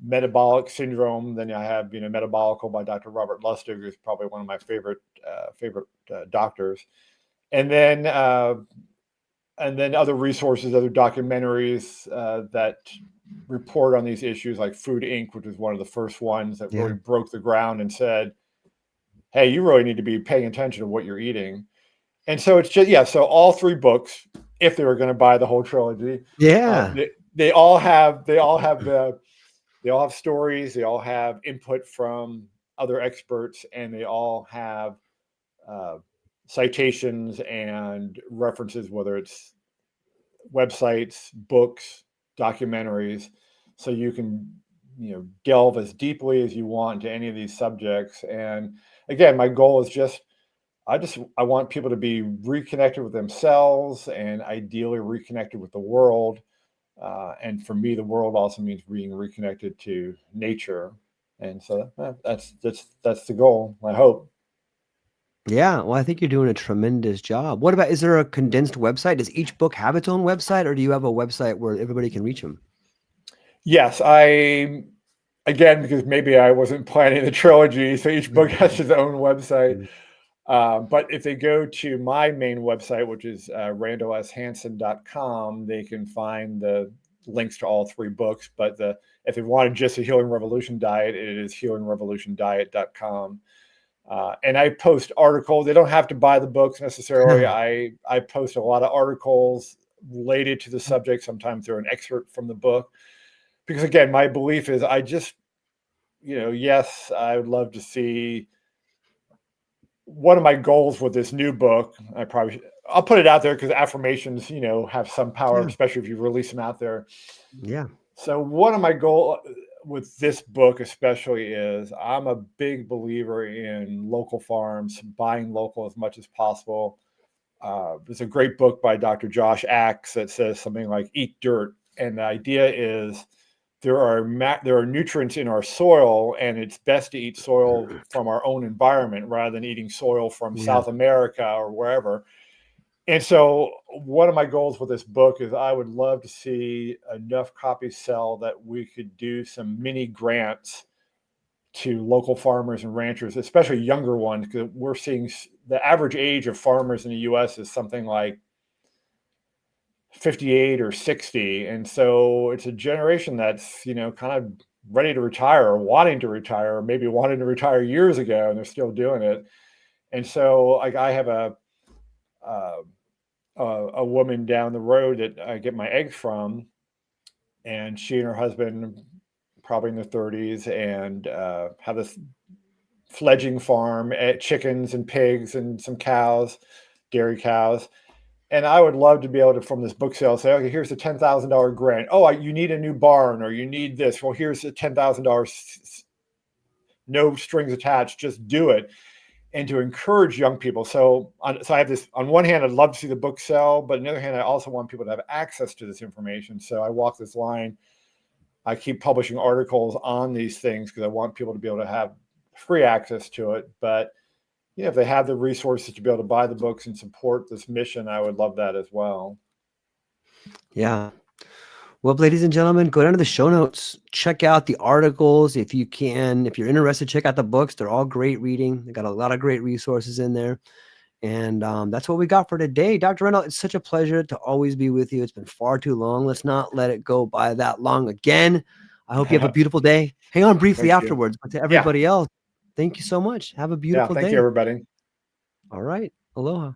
metabolic syndrome, then I have Metabolical by Dr. Robert Lustig, who's probably one of my favorite doctors. And then other resources, other documentaries that report on these issues, like Food Inc., which was one of the first ones that really broke the ground and said, hey, you really need to be paying attention to what you're eating. And so it's just, so all three books, if they were going to buy the whole trilogy, they all have stories, they all have input from other experts, and they all have citations and references, whether it's websites, books, documentaries, so you can delve as deeply as you want into any of these subjects. And again, my goal is I want people to be reconnected with themselves and ideally reconnected with the world. And for me, the world also means being reconnected to nature. And so that's the goal, I hope. Yeah, well, I think you're doing a tremendous job. What about, is there a condensed website? Does each book have its own website, or do you have a website where everybody can reach them? Yes, again, because maybe I wasn't planning the trilogy, so each book has its own website. But if they go to my main website, which is randallshansen.com, they can find the links to all 3 books. But if they wanted just a Healing Revolution diet, it is healingrevolutiondiet.com. And I post articles. They don't have to buy the books necessarily. I post a lot of articles related to the subject. Sometimes they're an excerpt from the book. Because again, my belief is I just, yes, I would love to see. One of my goals with this new book, I'll put it out there because affirmations, have some power, especially if you release them out there. Yeah. So one of my goals with this book especially is I'm a big believer in local farms, buying local as much as possible. There's a great book by Dr. Josh Axe that says something like "Eat dirt," and the idea is there are nutrients in our soil, and it's best to eat soil from our own environment rather than eating soil from South America or wherever. And so one of my goals with this book is I would love to see enough copies sell that we could do some mini grants to local farmers and ranchers, especially younger ones, because we're seeing the average age of farmers in the US is something like 58 or 60. And so it's a generation that's, kind of ready to retire or wanting to retire, or maybe wanted to retire years ago, and they're still doing it. And so like I have a woman down the road that I get my eggs from, and she and her husband, probably in their 30s, and have this fledgling farm, chickens and pigs and some cows, dairy cows. And I would love to be able to, from this book sale, say, okay, here's a $10,000 grant. Oh, you need a new barn, or you need this. Well, here's a $10,000, no strings attached, just do it. And to encourage young people. So I have this, on one hand, I'd love to see the book sell, but on the other hand, I also want people to have access to this information. So I walk this line. I keep publishing articles on these things because I want people to be able to have free access to it. But if they have the resources to be able to buy the books and support this mission, I would love that as well. Yeah. Well, ladies and gentlemen, go down to the show notes, check out the articles if you can. If you're interested, check out the books. They're all great reading. They got a lot of great resources in there. And that's what we got for today. Dr. Randall, it's such a pleasure to always be with you. It's been far too long. Let's not let it go by that long again. I hope you have a beautiful day. Hang on briefly afterwards, but to everybody else, thank you so much. Have a beautiful day. Thank you, everybody. All right. Aloha.